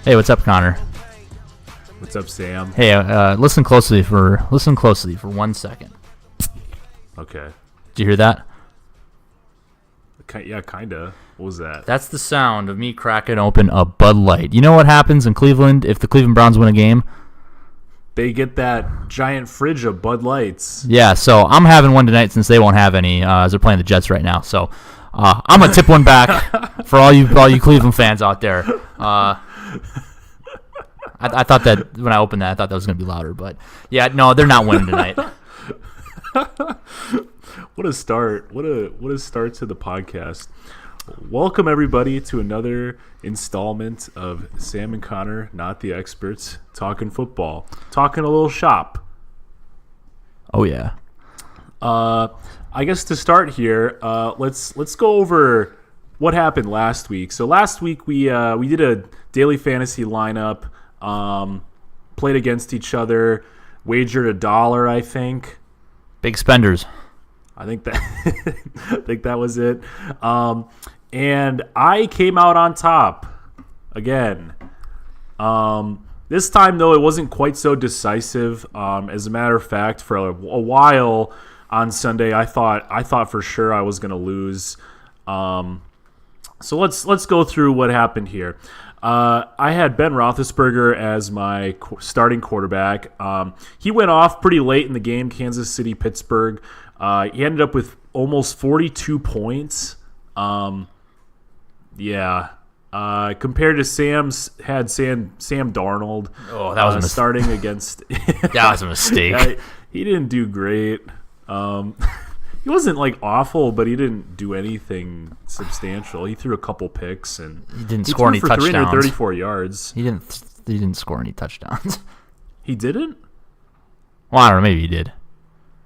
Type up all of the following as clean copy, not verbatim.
Hey, what's up, Connor? What's up, Sam? Hey, listen closely for 1 second. Okay. Did you hear that? Yeah, kinda. What was that? That's the sound of me cracking open a Bud Light. You know what happens in Cleveland if the Cleveland Browns win a game? They get that giant fridge of Bud Lights. Yeah, so I'm having one tonight since they won't have any as they're playing the Jets right now. So I'm gonna tip one back for all you Cleveland fans out there. I thought that when I opened that, I thought that was gonna be louder, but yeah, no, they're not winning tonight. What a start! What a start to the podcast. Welcome everybody to another installment of Sam and Connor, Not the Experts, talking football, talking a little shop. Oh yeah. I guess to start here, let's go over what happened last week. So last week we did a daily fantasy lineup, played against each other, wagered $1, I think. Big spenders. I think that was it. And I came out on top again. This time though, it wasn't quite so decisive. As a matter of fact, for a while on Sunday, I thought for sure I was going to lose. So let's go through what happened here. I had Ben Roethlisberger as my starting quarterback. He went off pretty late in the game, Kansas City, Pittsburgh. He ended up with almost 42 points. Compared to Sam Darnold. Oh, that was a mistake. Starting against. That was a mistake. Yeah, he didn't do great. He wasn't like awful, but he didn't do anything substantial. He threw a couple picks and he didn't score any touchdowns. 334 yards. He didn't score any touchdowns. He didn't? Well, I don't know. Maybe he did.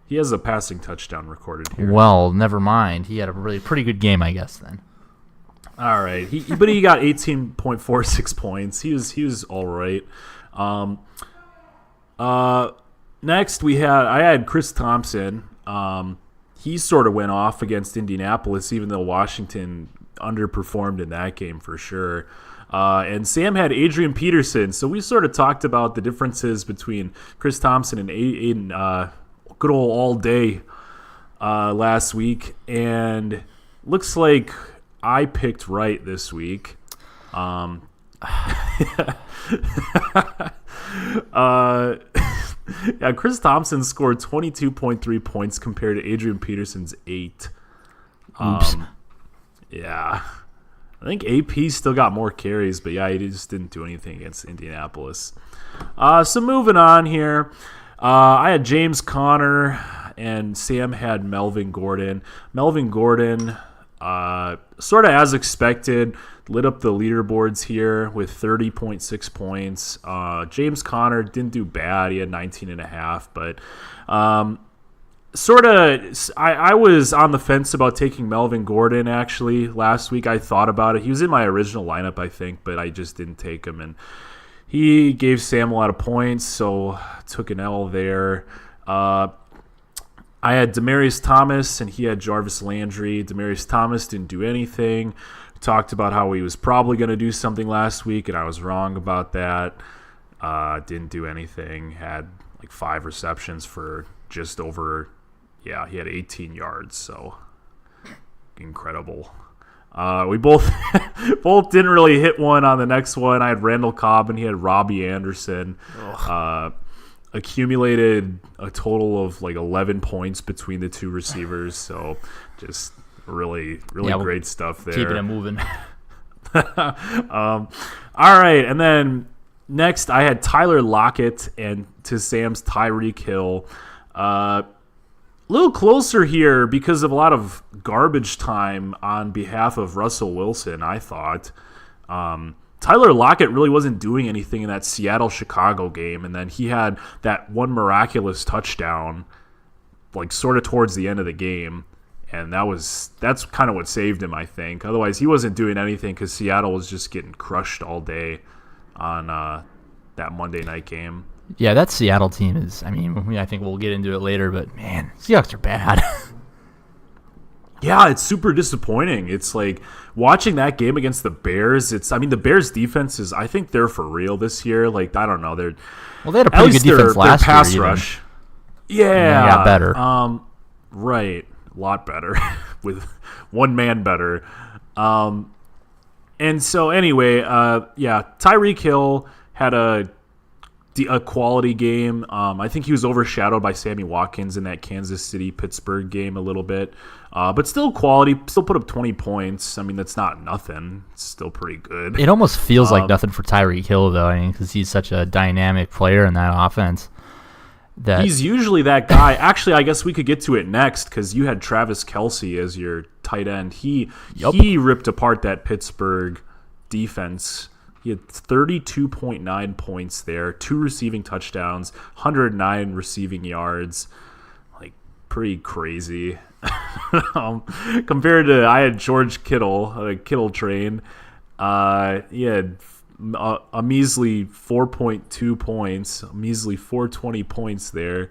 He has a passing touchdown recorded here. Well, never mind. He had a really pretty good game, I guess. Then. All right. But he got 18.46 points. He was all right. Next I had Chris Thompson. He sort of went off against Indianapolis, even though Washington underperformed in that game for sure. And Sam had Adrian Peterson. So we sort of talked about the differences between Chris Thompson and Aiden, good old all day last week. And looks like I picked right this week. Yeah, Chris Thompson scored 22.3 points compared to Adrian Peterson's 8. Oops. Yeah. I think AP still got more carries, but yeah, he just didn't do anything against Indianapolis. So moving on here. I had James Conner, and Sam had Melvin Gordon. Melvin Gordon, sort of as expected, lit up the leaderboards here with 30.6 points. James Conner didn't do bad. He had 19.5, but I was on the fence about taking Melvin Gordon, actually, last week. I thought about it. He was in my original lineup, I think, but I just didn't take him, and he gave Sam a lot of points, so took an L there. I had Demaryius Thomas, and he had Jarvis Landry. Demaryius Thomas didn't do anything. We talked about how he was probably going to do something last week, and I was wrong about that. Didn't do anything. Had like 5 receptions for just over, he had 18 yards, so incredible. We both didn't really hit one on the next one. I had Randall Cobb, and he had Robbie Anderson. Accumulated a total of like 11 points between the two receivers, so just really great stuff there. Keeping it moving. All right, and then next I had Tyler Lockett and to Sam's Tyreek Hill. A little closer here because of a lot of garbage time on behalf of Russell Wilson, I thought. Tyler Lockett really wasn't doing anything in that Seattle-Chicago game, and then he had that one miraculous touchdown, like sort of towards the end of the game, and that's kind of what saved him, I think. Otherwise, he wasn't doing anything because Seattle was just getting crushed all day on that Monday night game. Yeah, that Seattle team is, I think we'll get into it later, but man, Seahawks are bad. Yeah, it's super disappointing. It's like watching that game against the Bears. The Bears defense I think they're for real this year. Like, I don't know. They had a pretty good defense last year. Pass rush. Yeah. Got better. Right. A lot better with one man better. And so anyway, Tyreek Hill had a quality game. I think he was overshadowed by Sammy Watkins in that Kansas City-Pittsburgh game a little bit. But still quality, still put up 20 points. I mean, that's not nothing. It's still pretty good. It almost feels like nothing for Tyreek Hill, though, because he's such a dynamic player in that offense. He's usually that guy. Actually, I guess we could get to it next because you had Travis Kelce as your tight end. He ripped apart that Pittsburgh defense. He had 32.9 points there, 2 receiving touchdowns, 109 receiving yards. Like, pretty crazy. Compared to, I had George Kittle, Kittle train. He had a measly 4.2 points, a measly 420 points there.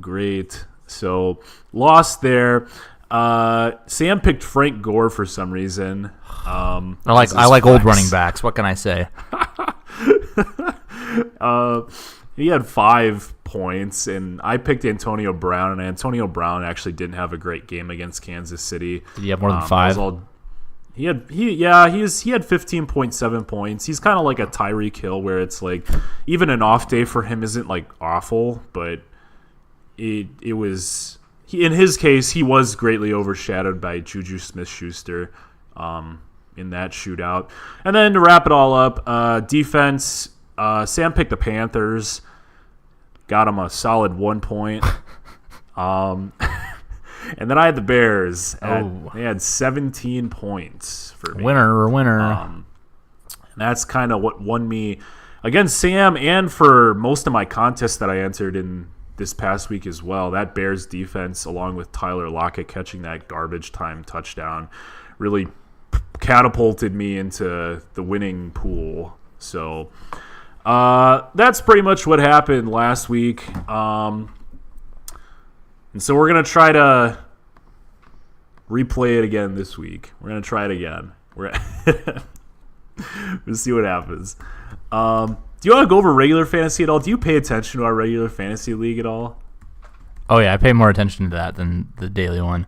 Great. So, lost there. Sam picked Frank Gore for some reason. I like old running backs. What can I say? He had 5 points, and I picked Antonio Brown, and Antonio Brown actually didn't have a great game against Kansas City. Did he have more than 5? He had 15.7 points. He's kind of like a Tyreek Hill, where it's like even an off day for him isn't like awful, but it was. In his case, he was greatly overshadowed by Juju Smith-Schuster in that shootout. And then to wrap it all up, defense, Sam picked the Panthers, got him a solid 1 point. And then I had the Bears. They had 17 points for me. Winner. And that's kind of what won me against Sam and for most of my contests that I entered in this past week as well. That Bears defense, along with Tyler Lockett catching that garbage time touchdown, really catapulted me into the winning pool. So that's pretty much what happened last week. And so we're going to try to replay it again this week. We're going to try it again. We'll see what happens. Do you want to go over regular fantasy at all? Do you pay attention to our regular fantasy league at all? Oh, yeah. I pay more attention to that than the daily one.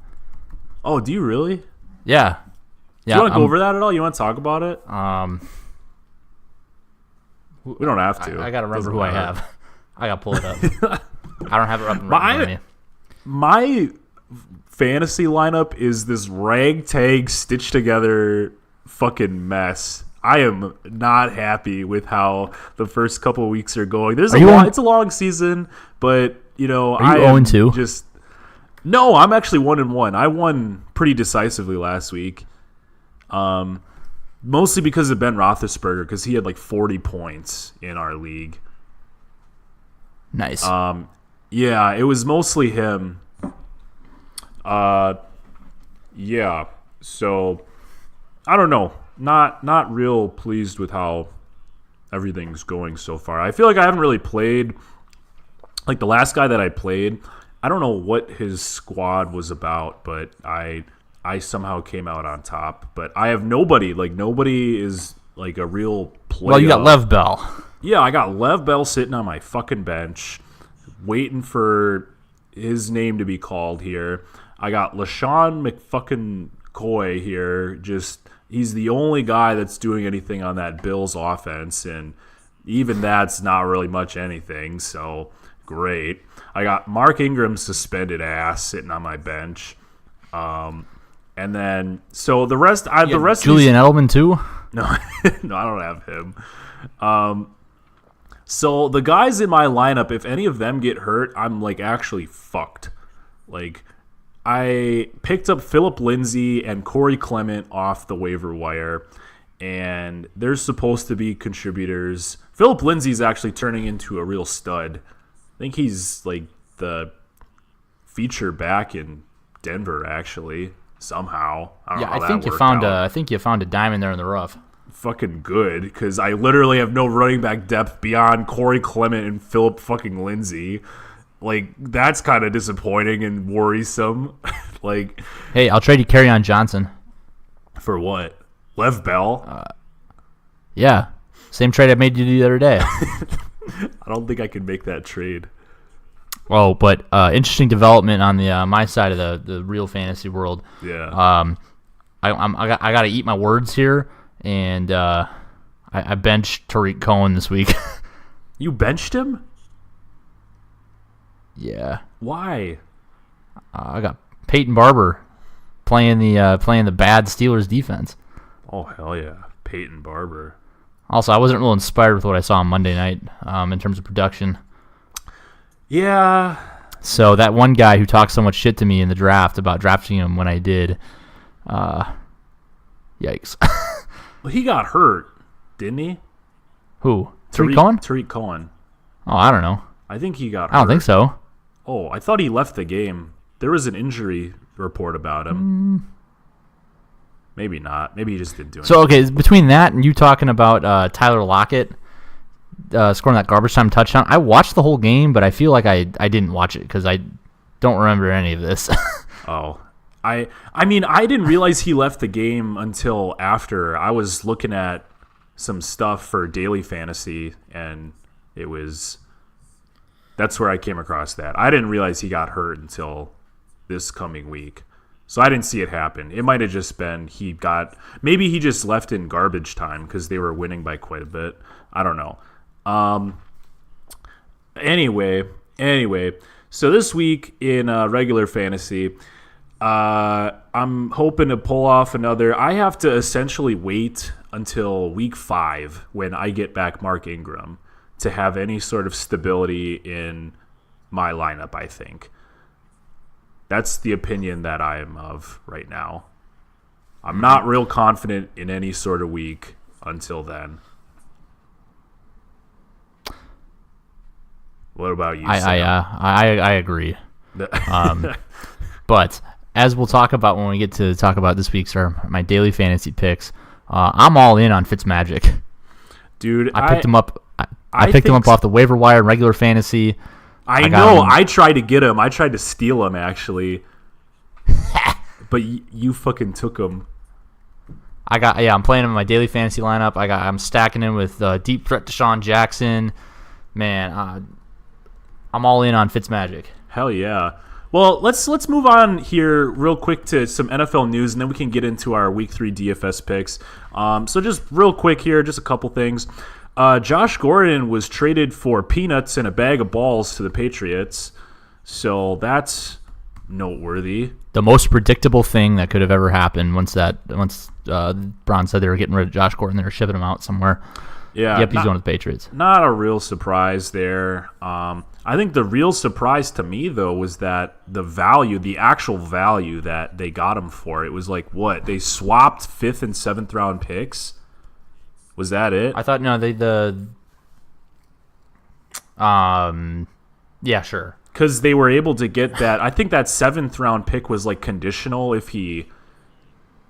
Oh, do you really? Yeah. Do you want to go over that at all? You want to talk about it? We don't have to. I got to remember who I have. I got to pull it up. I don't have it up in front of me. My fantasy lineup is this ragtag, stitched together fucking mess. I am not happy with how the first couple of weeks are going. It's a long season, but are you 0-2? Just no. I'm actually 1-1. I won pretty decisively last week, mostly because of Ben Roethlisberger, because he had like 40 points in our league. Nice. Yeah, it was mostly him. Yeah. So I don't know. Not real pleased with how everything's going so far. I feel like I haven't really played, like the last guy that I played, I don't know what his squad was about, but I somehow came out on top. But I have nobody. Like, nobody is like a real player. Well, you got Lev Bell. Yeah, I got Lev Bell sitting on my fucking bench, waiting for his name to be called here. I got LaShawn McFucking-Coy here, he's the only guy that's doing anything on that Bills offense, and even that's not really much anything, so great. I got Mark Ingram's suspended ass sitting on my bench. And then, so the rest... Julian Edelman, too? No, no, I don't have him. So the guys in my lineup, if any of them get hurt, I'm, like, actually fucked. Like... I picked up Phillip Lindsay and Corey Clement off the waiver wire, and they're supposed to be contributors. Phillip Lindsay's actually turning into a real stud. I think he's like the feature back in Denver, actually, somehow. I don't know how that worked out. I think you found a diamond there in the rough. Fucking good, because I literally have no running back depth beyond Corey Clement and Phillip fucking Lindsay. Like, that's kind of disappointing and worrisome. Like, Hey, I'll trade you Kerryon Johnson. for what? Lev Bell? Yeah, same trade I made you the other day. I don't think I could make that trade. Oh, but interesting development on the my side of the real fantasy world. Yeah. I got to eat my words here, and I benched Tariq Cohen this week. You benched him? Yeah, Why? I got Peyton Barber playing the bad Steelers defense. Oh, hell yeah. Peyton Barber. Also, I wasn't real inspired with what I saw on Monday night in terms of production. Yeah. So that one guy who talked so much shit to me in the draft about drafting him when I did, yikes. Well, he got hurt, didn't he? Who? Tariq Cohen? Tariq Cohen. Oh, I don't know. I think he got hurt. I don't think so. Oh, I thought he left the game. There was an injury report about him. Maybe not. Maybe he just didn't do anything. So, okay, between that and you talking about Tyler Lockett scoring that garbage time touchdown, I watched the whole game, but I feel like I didn't watch it because I don't remember any of this. Oh. I mean, I didn't realize he left the game until after. I was looking at some stuff for daily fantasy, and that's where I came across that. I didn't realize he got hurt until this coming week. So I didn't see it happen. It might have just been maybe he just left in garbage time because they were winning by quite a bit. I don't know. Anyway, so this week in regular fantasy, I'm hoping to pull off another. I have to essentially wait until week 5 when I get back Mark Ingram to have any sort of stability in my lineup, I think. That's the opinion that I am of right now. I'm not real confident in any sort of week until then. What about you, Sam? I agree. But as we'll talk about when we get to talk about this week's my daily fantasy picks, I'm all in on Fitzmagic. Dude, I picked him up. I picked him up off the waiver wire in regular fantasy. I know. I tried to get him. I tried to steal him, actually. But you fucking took him. I'm playing him in my daily fantasy lineup. I'm stacking him with deep threat Deshaun Jackson. Man, I'm all in on Fitzmagic. Hell yeah. Well, let's move on here real quick to some NFL news, and then we can get into our Week 3 DFS picks. So just real quick here, just a couple things. Josh Gordon was traded for peanuts and a bag of balls to the Patriots, so that's noteworthy. The most predictable thing that could have ever happened once Braun said they were getting rid of Josh Gordon, they were shipping him out somewhere. Yeah, yep, he's going to the Patriots. Not a real surprise there. I think the real surprise to me, though, was that the actual value that they got him for, it was like, what? They swapped 5th and 7th round picks? Was that it? I thought, no, yeah, sure. Because they were able to get that. I think that 7th round pick was like conditional if he,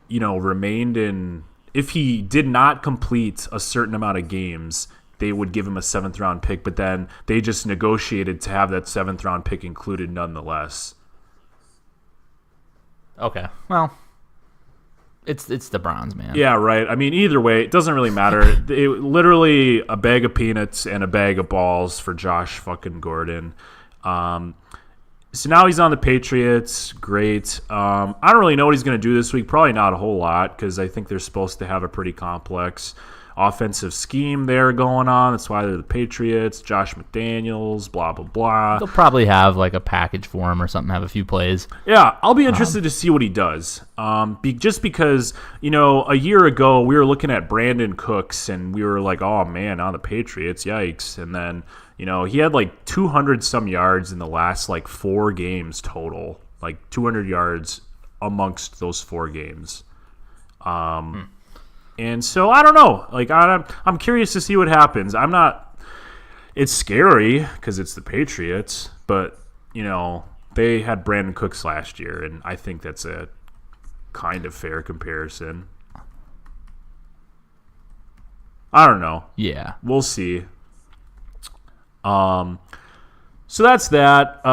remained in. If he did not complete a certain amount of games, they would give him a 7th round pick. But then they just negotiated to have that 7th round pick included nonetheless. Okay, well, it's the Browns, man. Yeah, right. I mean, either way, it doesn't really matter. Literally a bag of peanuts and a bag of balls for Josh fucking Gordon. So now he's on the Patriots. Great. I don't really know what he's going to do this week. Probably not a whole lot because I think they're supposed to have a pretty complex offensive scheme there going on. That's why they're the Patriots. Josh McDaniels, blah, blah, blah. They'll probably have like a package for him or something, have a few plays. Yeah, I'll be interested to see what he does. Just because, a year ago we were looking at Brandon Cooks and we were like, oh man, on the Patriots, yikes. And then, he had like 200 some yards in the last like 4 games total, like 200 yards amongst those 4 games. And so I don't know. Like I'm curious to see what happens. It's scary because it's the Patriots, but they had Brandon Cooks last year, and I think that's a kind of fair comparison. I don't know. Yeah, we'll see. So that's that.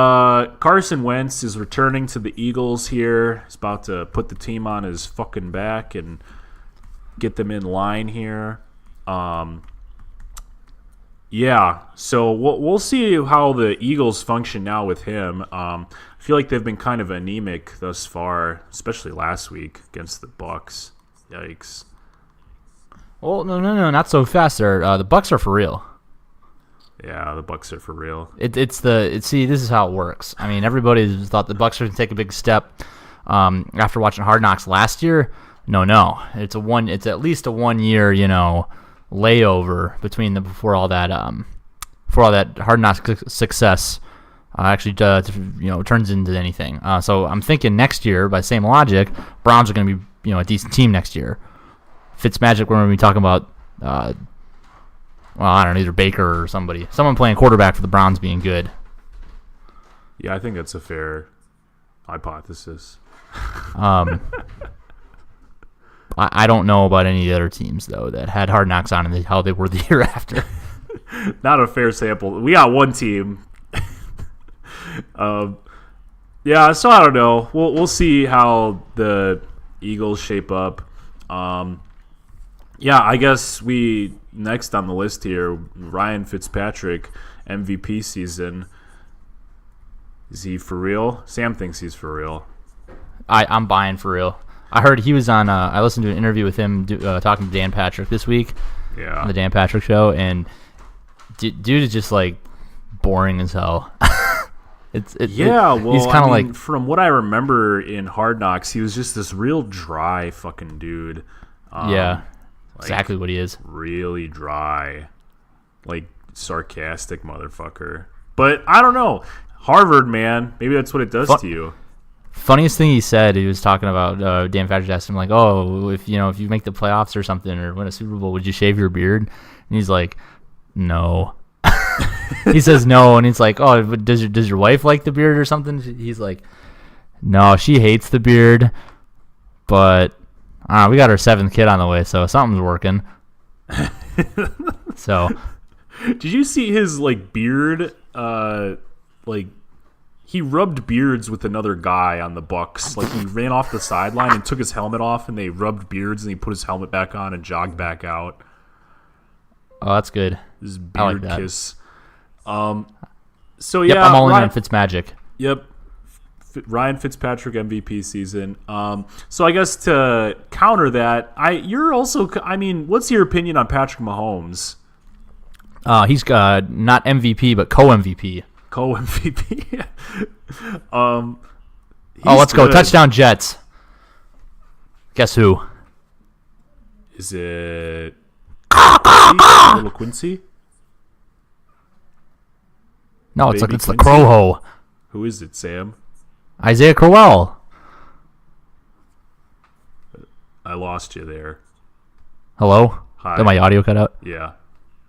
Carson Wentz is returning to the Eagles here. He's about to put the team on his fucking back and get them in line here. Yeah, so we'll see how the Eagles function now with him. I feel like they've been kind of anemic thus far, especially last week against the Bucs. Yikes. Well, no, not so fast there. The Bucs are for real. Yeah, the Bucs are for real. See, this is how it works. I mean, everybody thought the Bucs were going to take a big step after watching Hard Knocks last year. No, it's at least a 1 year, layover between before all that Hard Knocks success actually turns into anything. So I'm thinking next year, by the same logic, Browns are going to be a decent team next year. Fitzmagic, we're going to be talking about. I don't know, either Baker or someone playing quarterback for the Browns being good. Yeah, I think that's a fair hypothesis. I don't know about any of the other teams, though, that had Hard Knocks on and how they were the year after. Not a fair sample. We got one team. Yeah, so I don't know. We'll see how the Eagles shape up. Yeah, I guess next on the list here, Ryan Fitzpatrick, MVP season. Is he for real? Sam thinks he's for real. I'm buying for real. I heard he was on. I listened to an interview with him talking to Dan Patrick this week. Yeah, on the Dan Patrick show, and dude is just like boring as hell. He's kind of from what I remember in Hard Knocks, he was just this real dry fucking dude. Exactly what he is. Really dry, like sarcastic motherfucker. But I don't know. Harvard, man, maybe that's what it does to you. Funniest thing he said, he was talking about. Dan Patrick asked him like, "Oh, if you make the playoffs or something or win a Super Bowl, would you shave your beard?" And he's like, "No." He says no, and he's like, "Oh, but does your wife like the beard or something?" He's like, "No, she hates the beard, but we got our 7th kid on the way, so something's working." So, did you see his beard? He rubbed beards with another guy on the Bucs. He ran off the sideline and took his helmet off, and they rubbed beards, and he put his helmet back on and jogged back out. Oh, that's good. His beard kiss. So yep, yeah, I'm all in on Fitzmagic. Yep, Ryan Fitzpatrick MVP season. So I guess to counter that, what's your opinion on Patrick Mahomes? He's not MVP but co-MVP. Co-MVP. Let's go. Touchdown Jets. Guess who? Is it Little Quincy? No, it's the Crow-Ho. Who is it, Sam? Isaiah Crowell. I lost you there. Hello? Hi. Did my audio cut out? Yeah.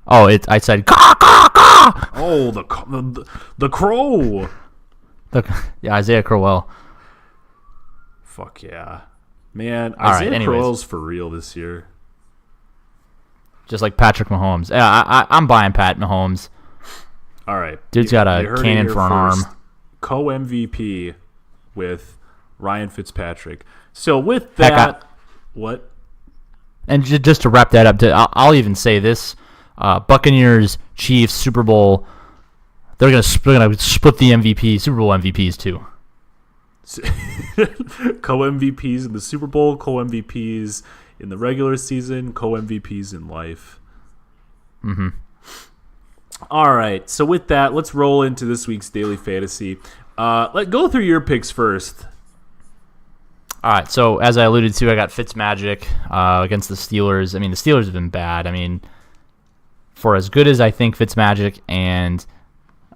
Oh, I said caw, caw, caw! Oh, the crow. Isaiah Crowell. Fuck yeah. Man, All Isaiah right, Crowell's for real this year. Just like Patrick Mahomes. Yeah, I'm buying Pat Mahomes. All right. Dude's got a cannon for an arm. Co-MVP with Ryan Fitzpatrick. So with that, what? And just to wrap that up, I'll even say this. Buccaneers, Chiefs, Super Bowl, they're gonna split the MVP, Super Bowl MVPs too. Co-MVPs in the Super Bowl, co-MVPs in the regular season, co-MVPs in life. Mm-hmm. All right, so with that, let's roll into this week's Daily Fantasy. Let's go through your picks first. All right, so as I alluded to, I got Fitzmagic against the Steelers. I mean, the Steelers have been bad. I mean, for as good as I think Fitzmagic and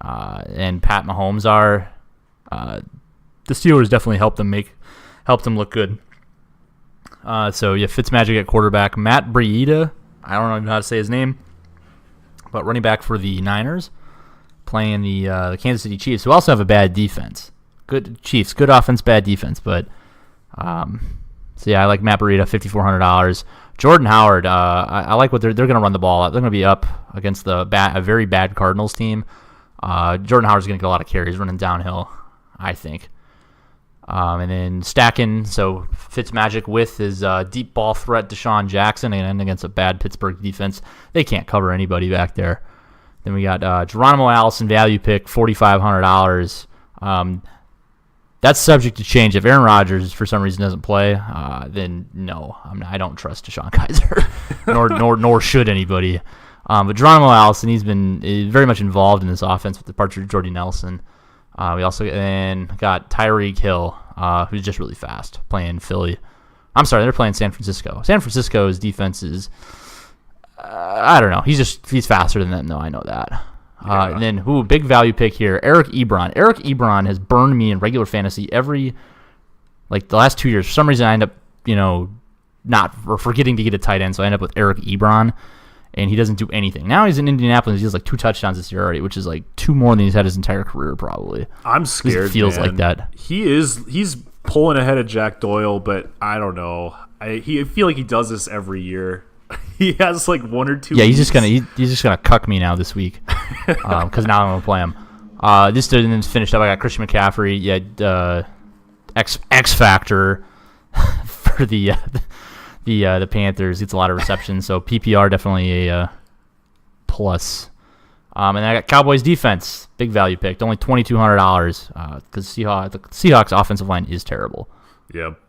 Pat Mahomes are, the Steelers definitely helped them look good. So yeah, Fitzmagic at quarterback, Matt Breida, I don't even know how to say his name, but running back for the Niners, playing the Kansas City Chiefs, who also have a bad defense. Good Chiefs, good offense, bad defense, but so yeah, I like Matt Breida, $5,400. Jordan Howard, I like what they're going to run the ball. They're going to be up against a very bad Cardinals team. Jordan Howard's going to get a lot of carries running downhill, I think. And then stacking, so Fitzmagic with his deep ball threat, Deshaun Jackson, and against a bad Pittsburgh defense. They can't cover anybody back there. Then we got Geronimo Allison value pick, $4,500. That's subject to change. If Aaron Rodgers for some reason doesn't play, then no, I don't trust Deshaun Kaiser, nor should anybody. But Geronimo Allison, he's been very much involved in this offense with the departure of Jordy Nelson. We also got Tyreek Hill, who's just really fast, playing Philly. I'm sorry, they're playing San Francisco. San Francisco's defense is, I don't know. He's faster than them, though. I know that. And then, big value pick here, Eric Ebron. Eric Ebron has burned me in regular fantasy the last 2 years. For some reason, I end up forgetting to get a tight end, so I end up with Eric Ebron, and he doesn't do anything. Now he's in Indianapolis. He has 2 touchdowns this year already, which is 2 more than he's had his entire career, probably. I'm scared. It feels man. like that. He's pulling ahead of Jack Doyle, but I don't know. I feel like he does this every year. He has 1 or 2. Yeah, weeks. he's just gonna cuck me now this week, because now I'm gonna play him. This didn't then finished up. I got Christian McCaffrey. Yeah, X Factor for the Panthers. Gets a lot of receptions, so PPR definitely a plus. And I got Cowboys defense, big value pick, only $2,200 because the Seahawks offensive line is terrible. Yep,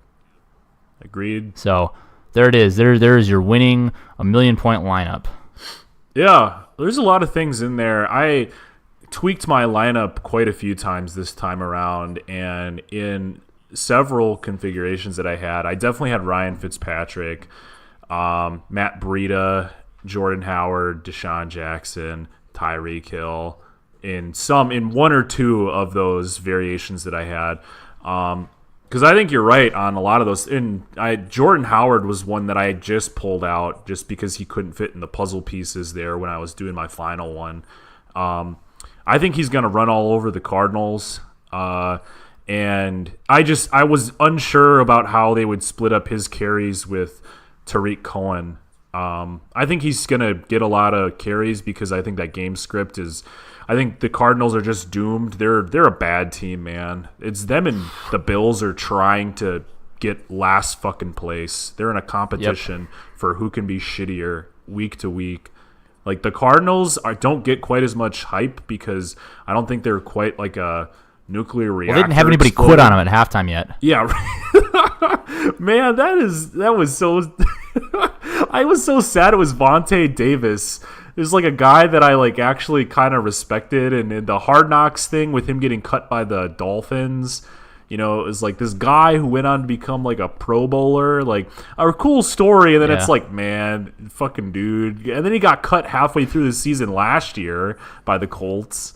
agreed. So there it is. There is your winning $1 million point lineup. Yeah, there's a lot of things in there. I tweaked my lineup quite a few times this time around, and in several configurations that I had, I definitely had Ryan Fitzpatrick, Matt Breida, Jordan Howard, Deshaun Jackson, Tyreek Hill, in 1 or 2 of those variations that I had. Because I think you're right on a lot of those. Jordan Howard was one that I just pulled out just because he couldn't fit in the puzzle pieces there when I was doing my final one. I think he's going to run all over the Cardinals. And I was unsure about how they would split up his carries with Tariq Cohen. I think he's going to get a lot of carries because I think that game script is – I think the Cardinals are just doomed. They're a bad team, man. It's them and the Bills are trying to get last fucking place. They're in a competition for who can be shittier week to week. The Cardinals don't get quite as much hype because I don't think they're quite like a nuclear reactor. Well, they didn't have anybody quit on them at halftime yet. Yeah. Man, that was so I was so sad it was Vontae Davis. It was a guy that I actually kind of respected, and in the Hard Knocks thing with him getting cut by the Dolphins, it was this guy who went on to become a Pro Bowler, a cool story, and then it's man, fucking dude. And then he got cut halfway through the season last year by the Colts.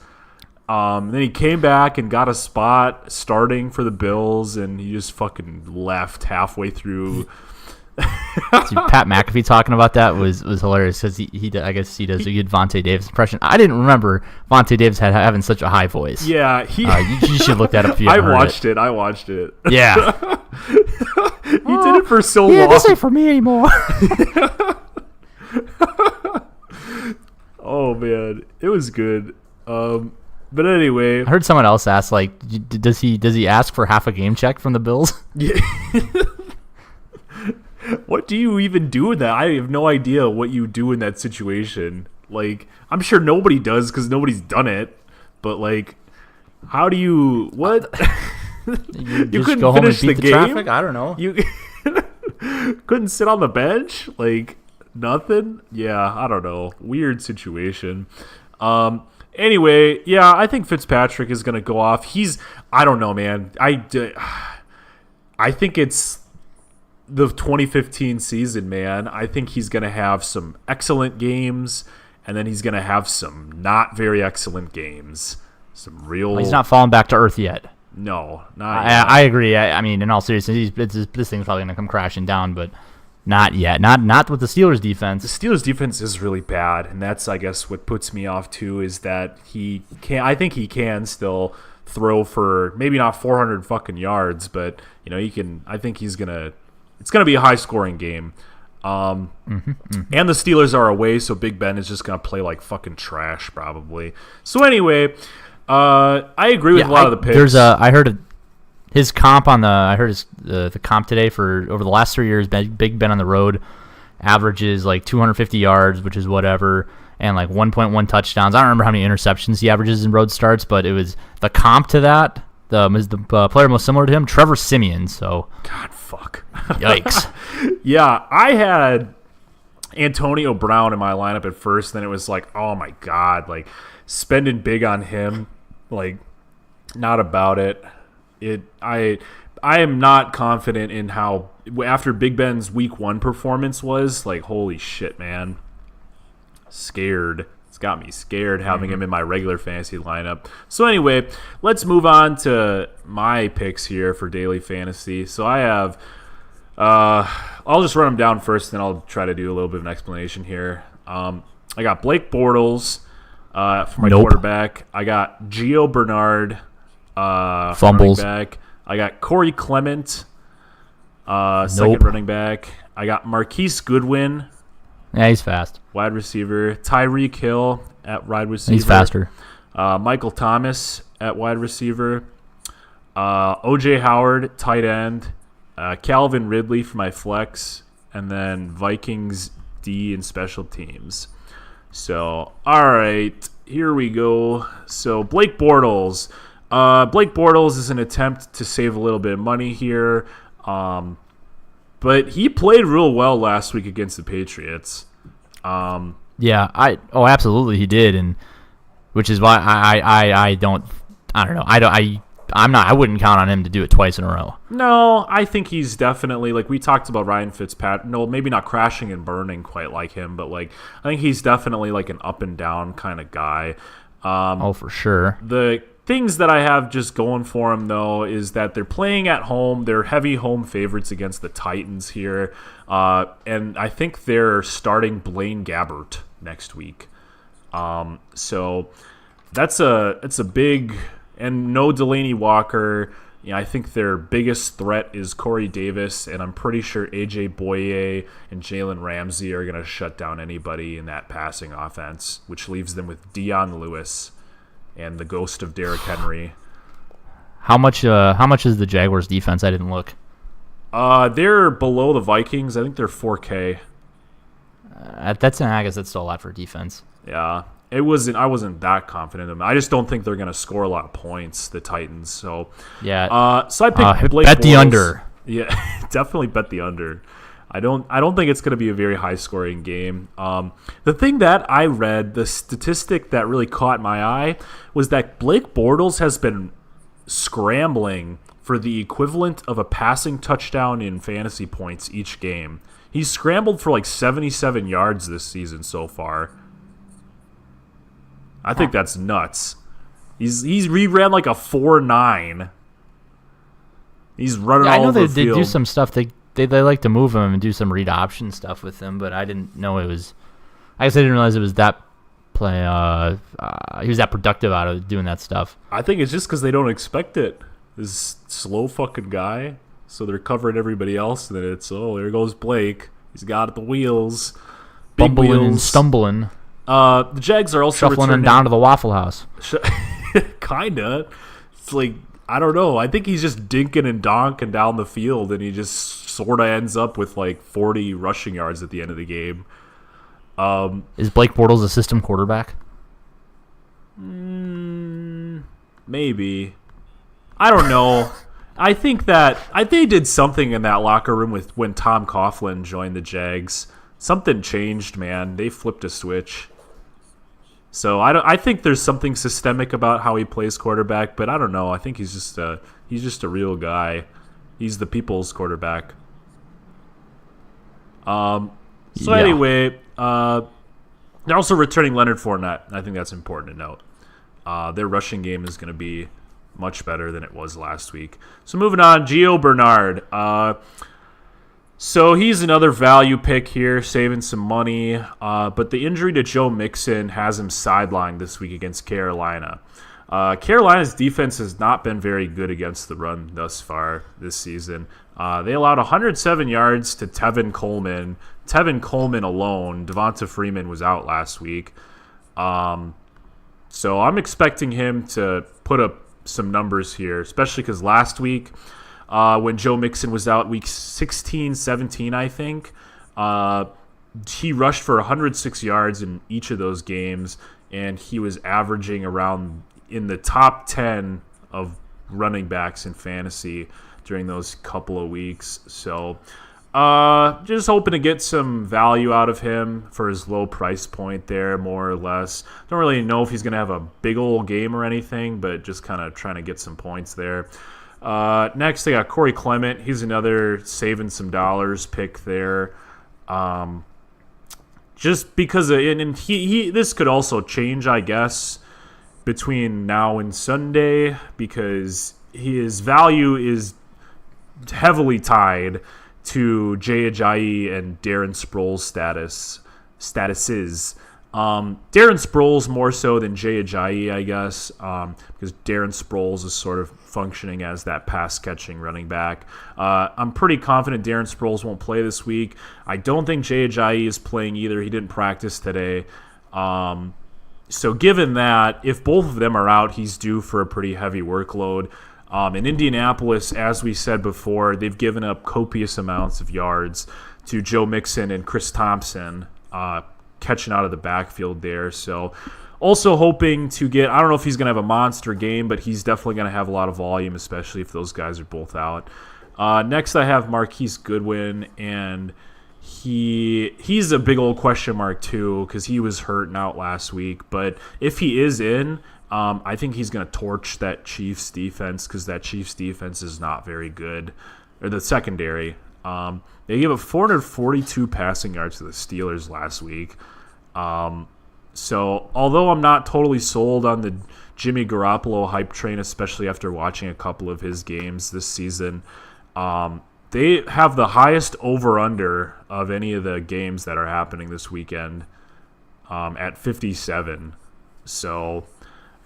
Then he came back and got a spot starting for the Bills, and he just fucking left halfway through. Pat McAfee talking about that was hilarious because I guess he does a good Vontae Davis impression. I didn't remember Vontae Davis having such a high voice. Yeah, you should look that up if you haven't heard I watched it. Yeah. He did it for so long. Yeah, this ain't for me anymore. Oh man, it was good. But anyway, I heard someone else ask, does he ask for half a game check from the Bills? Yeah. What do you even do with that? I have no idea what you do in that situation. I'm sure nobody does because nobody's done it. But how do you what? You couldn't go home and beat the traffic? I don't know. You couldn't sit on the bench? Nothing? Yeah, I don't know. Weird situation. Anyway, yeah, I think Fitzpatrick is going to go off. I don't know, man. I think it's the 2015 season, man. I think he's going to have some excellent games, and then he's going to have some not very excellent games. Some real. Well, he's not falling back to earth yet. No, not yet. I agree. I mean, in all seriousness, this thing's probably going to come crashing down, but not yet. Not with the Steelers defense. The Steelers defense is really bad, and that's, I guess, what puts me off too. Is that I think he can still throw for maybe not 400 fucking yards, but he can. I think he's gonna. It's going to be a high-scoring game. And the Steelers are away, so Big Ben is just going to play like fucking trash probably. So anyway, I agree with a lot of the picks. I heard his comp on the comp today for over the last 3 years. Big Ben on the road averages like 250 yards, which is whatever, and like 1.1 touchdowns. I don't remember how many interceptions he averages in road starts, but it was the comp to that. The player most similar to him, Trevor Siemian. So God, fuck. Yikes. Yeah, I had Antonio Brown in my lineup at first. Then it was like, oh my God, like spending big on him, like not about it. I am not confident in how after Big Ben's week 1 performance was like, holy shit, man. Scared. It's got me scared having him in my regular fantasy lineup. So anyway, let's move on to my picks here for daily fantasy. So I have, I'll just run them down first, then I'll try to do a little bit of an explanation here. I got Blake Bortles for my quarterback. I got Gio Bernard, fumbles. Running back. I got Corey Clement, second running back. I got Marquise Goodwin. Yeah, he's fast. Wide receiver. Tyreek Hill at wide receiver. He's faster. Michael Thomas at wide receiver. O.J. Howard, tight end. Calvin Ridley for my flex. And then Vikings D and special teams. So, all right, here we go. So, Blake Bortles. Blake Bortles is an attempt to save a little bit of money here. But he played real well last week against the Patriots. Absolutely he did, and which is why I wouldn't count on him to do it twice in a row. No, I think he's definitely, like we talked about Ryan Fitzpatrick. No, maybe not crashing and burning quite like him, but like I think he's definitely like an up and down kind of guy. For sure. The things that I have just going for them, though, is that they're playing at home. They're heavy home favorites against the Titans here. And I think they're starting Blaine Gabbert next week. So it's a big – and no Delaney Walker. I think their biggest threat is Corey Davis, and I'm pretty sure A.J. Boye and Jalen Ramsey are going to shut down anybody in that passing offense, which leaves them with Dion Lewis and the ghost of Derrick Henry. How much is the Jaguars defense? I didn't look. They're below the Vikings. I think they're 4K. I guess that's still a lot for defense. Yeah. I wasn't that confident in them. I just don't think they're going to score a lot of points, the Titans. So yeah. So I picked Blake bet Bortles. The under. Yeah, definitely bet the under. I don't think it's going to be a very high-scoring game. The thing that I read, the statistic that really caught my eye, was that Blake Bortles has been scrambling for the equivalent of a passing touchdown in fantasy points each game. He's scrambled for like 77 yards this season so far. I think that's nuts. He ran like a 4.9. He's running all over the field. I know they do some stuff. They like to move him and do some read option stuff with him, but I didn't know it was. I guess I didn't realize it was that play. He was that productive out of doing that stuff. I think it's just because they don't expect it. This slow fucking guy, so they're covering everybody else. And then it's there goes Blake. He's got the wheels, big bumbling wheels. and stumbling. The Jags are also shuffling him down to the Waffle House. Kinda. It's like, I don't know. I think he's just dinking and donking down the field, and he just sort of ends up with like 40 rushing yards at the end of the game. Is Blake Bortles a system quarterback? Maybe. I don't know. I think they did something in that locker room with when Tom Coughlin joined the Jags. Something changed, man. They flipped a switch. So I think there's something systemic about how he plays quarterback, but I don't know. I think he's just a real guy. He's the people's quarterback. Anyway, they're also returning Leonard Fournette. I think that's important to note. Their rushing game is going to be much better than it was last week. So moving on, Gio Bernard. So he's another value pick here, saving some money. But the injury to Joe Mixon has him sidelined this week against Carolina. Carolina's defense has not been very good against the run thus far this season. They allowed 107 yards to Tevin Coleman Tevin Coleman alone. Devonta Freeman was out last week. So I'm expecting him to put up some numbers here, especially because last week when Joe Mixon was out, week 16, 17, I think, he rushed for 106 yards in each of those games, and he was averaging around in the top 10 of running backs in fantasy during those couple of weeks. So just hoping to get some value out of him for his low price point there, more or less. Don't really know if he's going to have a big old game or anything, but just kind of trying to get some points there. Next, I got Corey Clement. He's another saving some dollars pick there. Just because, and he this could also change, I guess, between now and Sunday, because his value is heavily tied to Jay Ajayi and Darren Sproles' statuses. Darren Sproles more so than Jay Ajayi, I guess, because Darren Sproles is sort of functioning as that pass-catching running back. I'm pretty confident Darren Sproles won't play this week. I don't think Jay Ajayi is playing either. He didn't practice today. So given that, if both of them are out, he's due for a pretty heavy workload. In Indianapolis, as we said before, they've given up copious amounts of yards to Joe Mixon and Chris Thompson, catching out of the backfield there. So also hoping to get, I don't know if he's going to have a monster game, but he's definitely going to have a lot of volume, especially if those guys are both out. Next, I have Marquise Goodwin, and he's a big old question mark too, because he was hurt and out last week. But if he is in, I think he's going to torch that Chiefs defense, because that Chiefs defense is not very good, or the secondary. They gave up 442 passing yards to the Steelers last week. So although I'm not totally sold on the Jimmy Garoppolo hype train, especially after watching a couple of his games this season, they have the highest over-under of any of the games that are happening this weekend at 57. So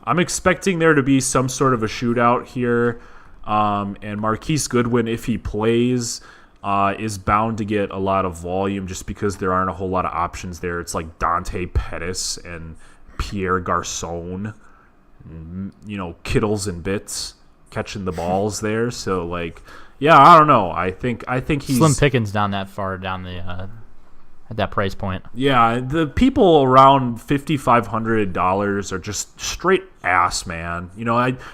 I'm expecting there to be some sort of a shootout here. And Marquise Goodwin, if he plays, is bound to get a lot of volume just because there aren't a whole lot of options there. It's like Dante Pettis and Pierre Garçon, Kittles and Bits catching the balls there. So, yeah, I don't know. I think he's Slim Pickens down that far down the at that price point. Yeah, the people around $5,500 are just straight ass, man.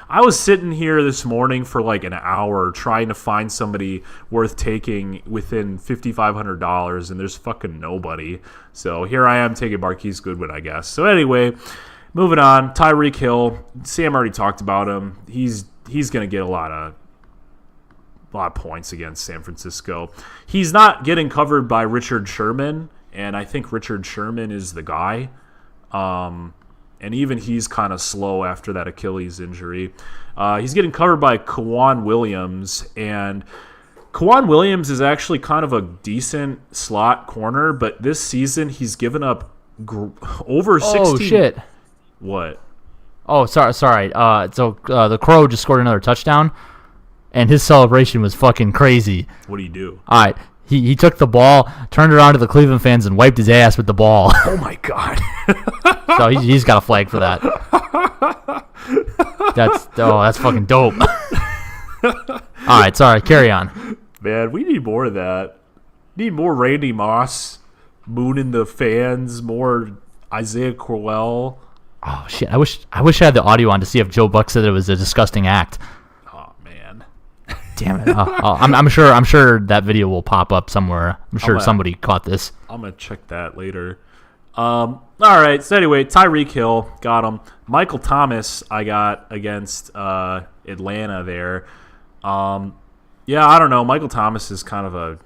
I was sitting here this morning for like an hour trying to find somebody worth taking within $5,500, and there's fucking nobody. So here I am taking Marquise Goodwin, I guess. So anyway, moving on. Tyreek Hill. Sam already talked about him. He's going to get a lot of points against San Francisco. He's not getting covered by Richard Sherman, and I think Richard Sherman is the guy. And even he's kind of slow after that Achilles injury. He's getting covered by K'Waun Williams, and K'Waun Williams is actually kind of a decent slot corner, but this season he's given up over 16. Oh, shit. What? Oh, sorry. So the Crow just scored another touchdown, and his celebration was fucking crazy. What do you do? All right. He took the ball, turned around to the Cleveland fans, and wiped his ass with the ball. Oh, my God. So he's got a flag for that. That's fucking dope. All right, sorry. Carry on. Man, we need more of that. Need more Randy Moss mooning the fans, more Isaiah Crowell. Oh, shit. I wish I had the audio on to see if Joe Buck said it was a disgusting act. Damn it! I'm sure that video will pop up somewhere. I'm sure somebody caught this. I'm gonna check that later. All right. So anyway, Tyreek Hill got him. Michael Thomas I got against Atlanta there. Yeah, I don't know. Michael Thomas is kind of a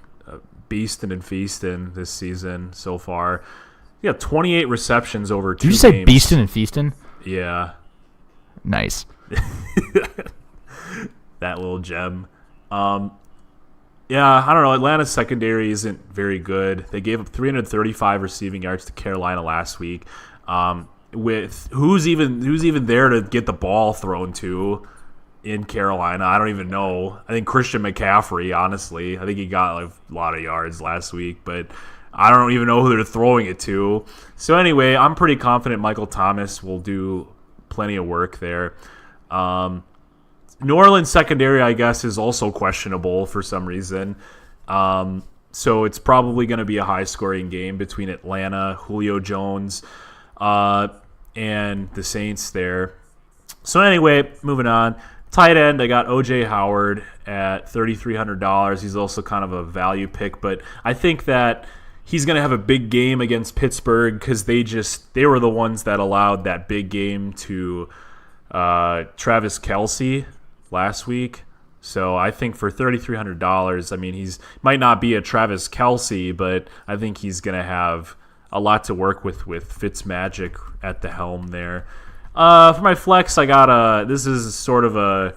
beasting and feasting this season so far. He got 28 receptions over 2 games. Did you say beasting and feasting? Yeah. Nice. That little gem. Yeah, I don't know. Atlanta's secondary isn't very good. They gave up 335 receiving yards to Carolina last week. With who's even there to get the ball thrown to in Carolina? I don't even know. I think Christian McCaffrey, honestly. I think he got a lot of yards last week, but I don't even know who they're throwing it to. So anyway, I'm pretty confident Michael Thomas will do plenty of work there. New Orleans secondary, I guess, is also questionable for some reason. So it's probably going to be a high-scoring game between Atlanta, Julio Jones, and the Saints there. So anyway, moving on. Tight end, I got O.J. Howard at $3,300. He's also kind of a value pick, but I think that he's going to have a big game against Pittsburgh because they were the ones that allowed that big game to Travis Kelce last week. So I think for $3,300, I mean, he's might not be a Travis Kelce, but I think he's going to have a lot to work with Fitzmagic at the helm there. For my flex, I got this is sort of a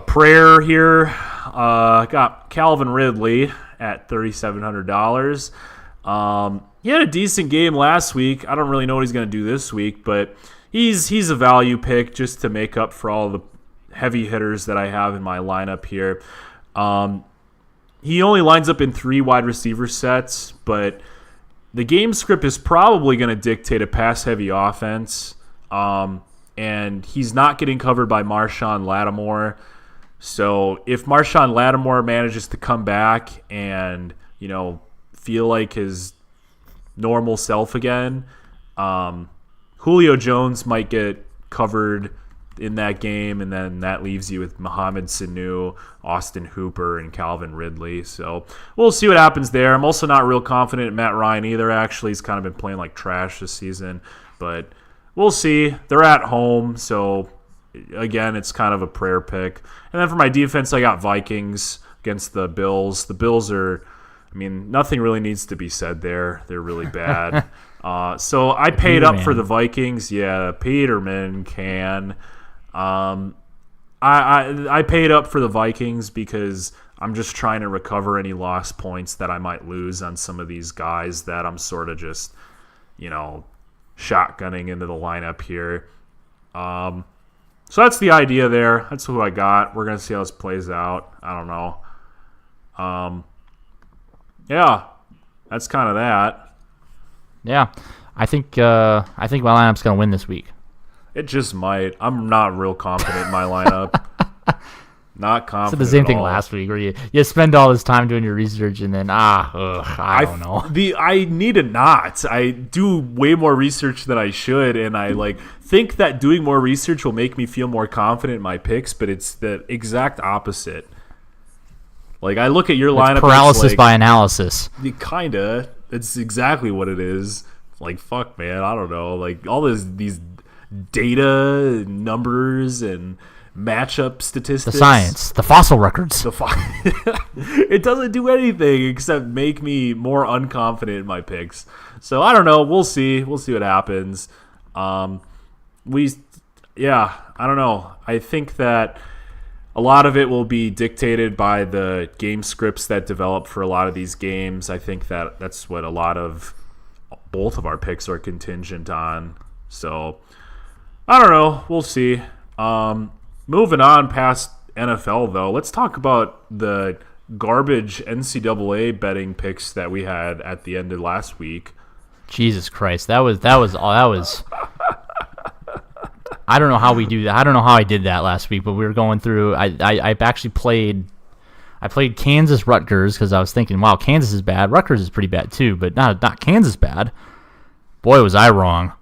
prayer here. I got Calvin Ridley at $3,700. He had a decent game last week. I don't really know what he's going to do this week, but he's a value pick just to make up for all the heavy hitters that I have in my lineup here. He only lines up in 3 wide receiver sets, but the game script is probably going to dictate a pass-heavy offense. And he's not getting covered by Marshawn Lattimore. So if Marshawn Lattimore manages to come back and, feel like his normal self again, Julio Jones might get covered in that game, and then that leaves you with Mohamed Sanu, Austin Hooper, and Calvin Ridley. So we'll see what happens there. I'm also not real confident in Matt Ryan either, actually. He's kind of been playing like trash this season, but we'll see. They're at home, so again, it's kind of a prayer pick. And then for my defense, I got Vikings against the Bills. The Bills are, nothing really needs to be said there. They're really bad. So I paid up for the Vikings. Yeah, Peterman can. I paid up for the Vikings because I'm just trying to recover any lost points that I might lose on some of these guys that I'm sort of just, shotgunning into the lineup here. So that's the idea there. That's who I got. We're going to see how this plays out. I don't know. Yeah, that's kind of that. Yeah, I think my lineup's going to win this week. It just might. I'm not real confident in my lineup. Not confident. So the same thing all. last week, where you spend all this time doing your research and then I don't know. I need to not. I do way more research than I should, and I think that doing more research will make me feel more confident in my picks, but it's the exact opposite. I look at your lineup. Paralysis by analysis. Kinda. It's exactly what it is. Fuck, man. I don't know. All these data, and numbers, and matchup statistics. The science. The fossil records. It doesn't do anything except make me more unconfident in my picks. So I don't know. We'll see. We'll see what happens. I don't know. I think that a lot of it will be dictated by the game scripts that develop for a lot of these games. I think that that's what a lot of both of our picks are contingent on. So I don't know. We'll see. Moving on past NFL, though, let's talk about the garbage NCAA betting picks that we had at the end of last week. Jesus Christ, that was I don't know how we do that. I don't know how I did that last week, but we were going through. I actually played Kansas Rutgers because I was thinking, wow, Kansas is bad. Rutgers is pretty bad too, but not Kansas bad. Boy, was I wrong.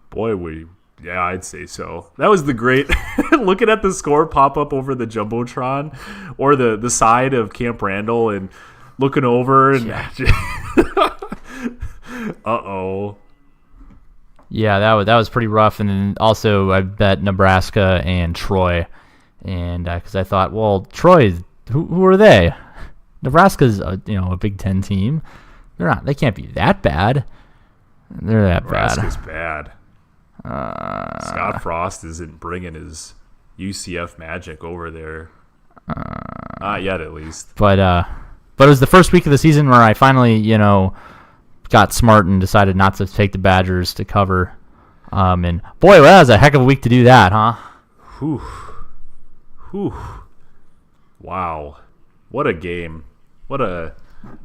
Yeah, I'd say so. That was the great looking at the score pop up over the Jumbotron or the side of Camp Randall and looking over and uh-oh. Yeah, that was pretty rough. And then also I bet Nebraska and Troy, and because I thought, well, Troy, who are they? Nebraska's a Big Ten team. They can't be that bad. They're that Nebraska's bad. Scott Frost isn't bringing his UCF magic over there. Not yet, at least. But it was the first week of the season where I finally, got smart and decided not to take the Badgers to cover. And boy, that was a heck of a week to do that, huh? Whew. Wow. What a game. What a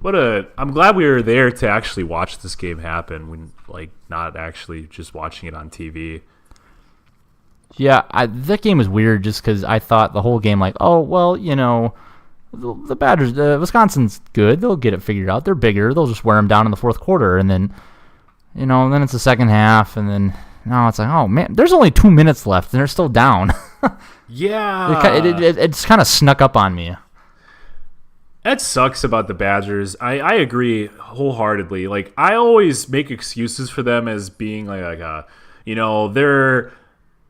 I'm glad we were there to actually watch this game happen when not actually just watching it on TV. Yeah, that game was weird just because I thought the whole game oh, well, the Badgers, Wisconsin's good. They'll get it figured out. They're bigger. They'll just wear them down in the fourth quarter. And then, then it's the second half. And then now it's oh, man, there's only 2 minutes left and they're still down. Yeah. It's kind of snuck up on me. That sucks about the Badgers. I agree wholeheartedly. I always make excuses for them as being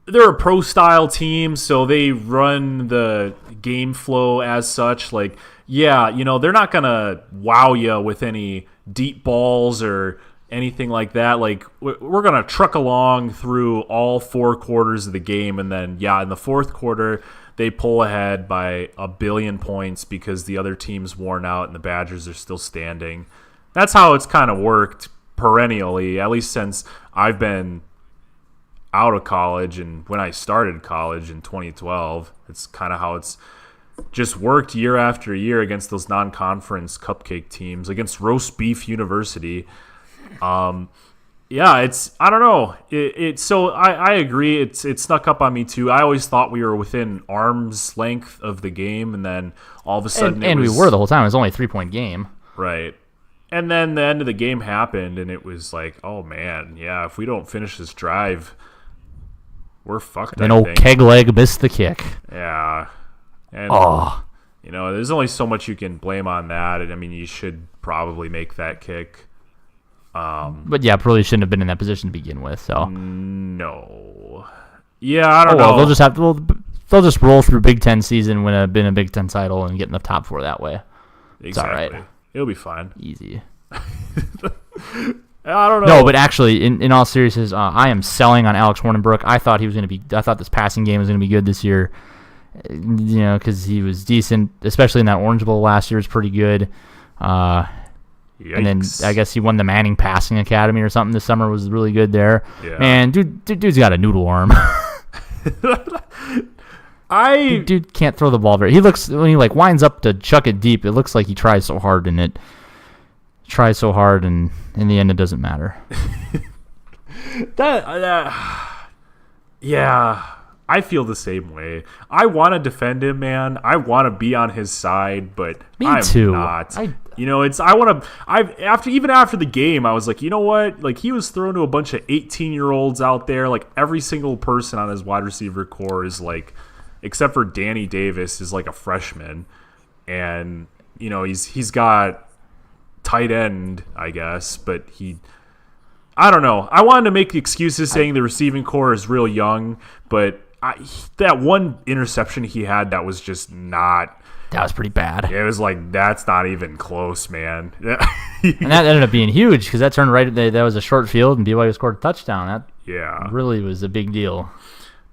they're a pro style team, so they run the game flow as such. They're not gonna wow you with any deep balls or anything like that. We're gonna truck along through all 4 quarters of the game, and then in the fourth quarter they pull ahead by 1 billion points because the other team's worn out and the Badgers are still standing. That's how it's kind of worked perennially, at least since I've been out of college and when I started college in 2012. It's kind of how it's just worked year after year against those non-conference cupcake teams, against Roast Beef University. It's I don't know. So I agree. It snuck up on me too. I always thought we were within arm's length of the game, and then all of a sudden we were the whole time. It was only a 3-point game, right? And then the end of the game happened, and it was oh man, yeah. If we don't finish this drive, we're fucked. And old keg leg missed the kick. Yeah, and oh, there's only so much you can blame on that. And I mean, you should probably make that kick. But yeah, probably shouldn't have been in that position to begin with. So no, yeah, I don't know. Well, they'll just roll through Big Ten season, win a Big Ten title, and get in the top 4 that way. Exactly. It's all right. It'll be fine. Easy. I don't know. No, but actually, in all seriousness, I am selling on Alex Hornibrook. I thought this passing game was going to be good this year. Because he was decent, especially in that Orange Bowl last year. Was pretty good. Yikes. And then I guess he won the Manning Passing Academy or something this summer. Was really good there. Yeah. Man, dude's got a noodle arm. Dude can't throw the ball very. He looks when he winds up to chuck it deep. It looks like he tries so hard, and in the end it doesn't matter. Yeah, I feel the same way. I want to defend him, man. I want to be on his side, but I'm too. not. After the game, I was like, you know what? He was thrown to a bunch of 18-year-olds out there. Every single person on his wide receiver core is except for Danny Davis, is a freshman, and he's got tight end, I guess, but I don't know. I wanted to make excuses saying the receiving core is real young, but that one interception he had, that was just not. That was pretty bad. It was that's not even close, man. And that ended up being huge because that turned right. That was a short field, and BYU scored a touchdown. That really was a big deal.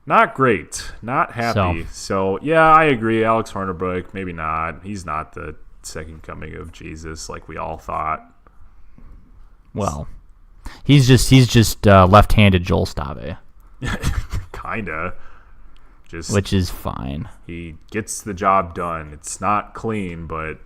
Not great. Not happy. So yeah, I agree. Alex Hornibrook, maybe not. He's not the second coming of Jesus like we all thought. Well, he's just left-handed Joel Stave. Kinda. Which is fine. He gets the job done. It's not clean, but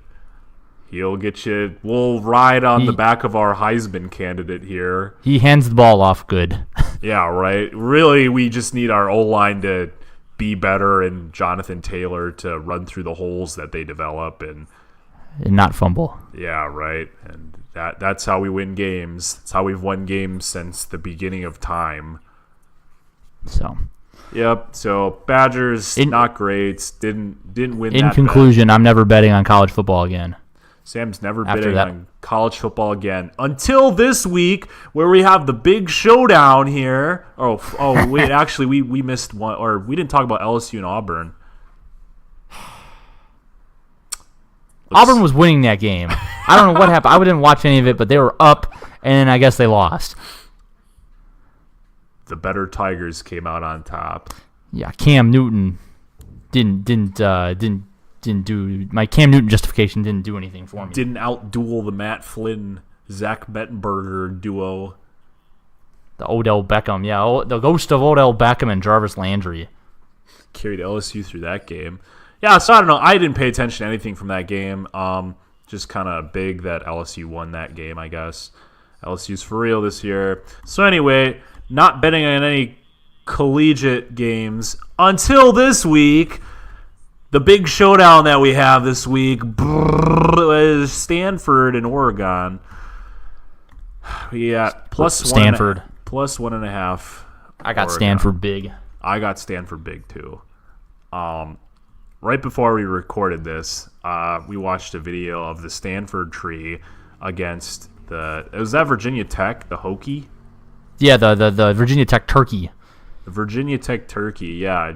he'll get you. We'll ride on the back of our Heisman candidate here. He hands the ball off good. Yeah, right. Really, we just need our O-line to be better and Jonathan Taylor to run through the holes that they develop and not fumble. Yeah, right. And that's how we win games. That's how we've won games since the beginning of time. So. Yep. So Badgers not great. Didn't win. In conclusion, I'm never betting on college football again. Sam's never betting on college football again until this week, where we have the big showdown here. Oh wait, actually we missed one, or we didn't talk about LSU and Auburn. Auburn was winning that game. I don't know what happened. I didn't watch any of it, but they were up, and I guess they lost. The better Tigers came out on top. Yeah, Cam Newton didn't do my Cam Newton justification didn't do anything for me. Didn't outduel the Matt Flynn, Zach Mettenberger duo. The Odell Beckham, yeah, the ghost of Odell Beckham and Jarvis Landry carried LSU through that game. Yeah, so I don't know. I didn't pay attention to anything from that game. just kind of big that LSU won that game, I guess. LSU's for real this year. So anyway, not betting on any collegiate games until this week. The big showdown that we have this week is Stanford and Oregon. We got plus Stanford. plus 1.5. I got Oregon. Stanford big. I got Stanford big too. Right before we recorded this, we watched a video of the Stanford tree against was that Virginia Tech, the Hokie? Yeah, the Virginia Tech turkey. The Virginia Tech turkey, yeah,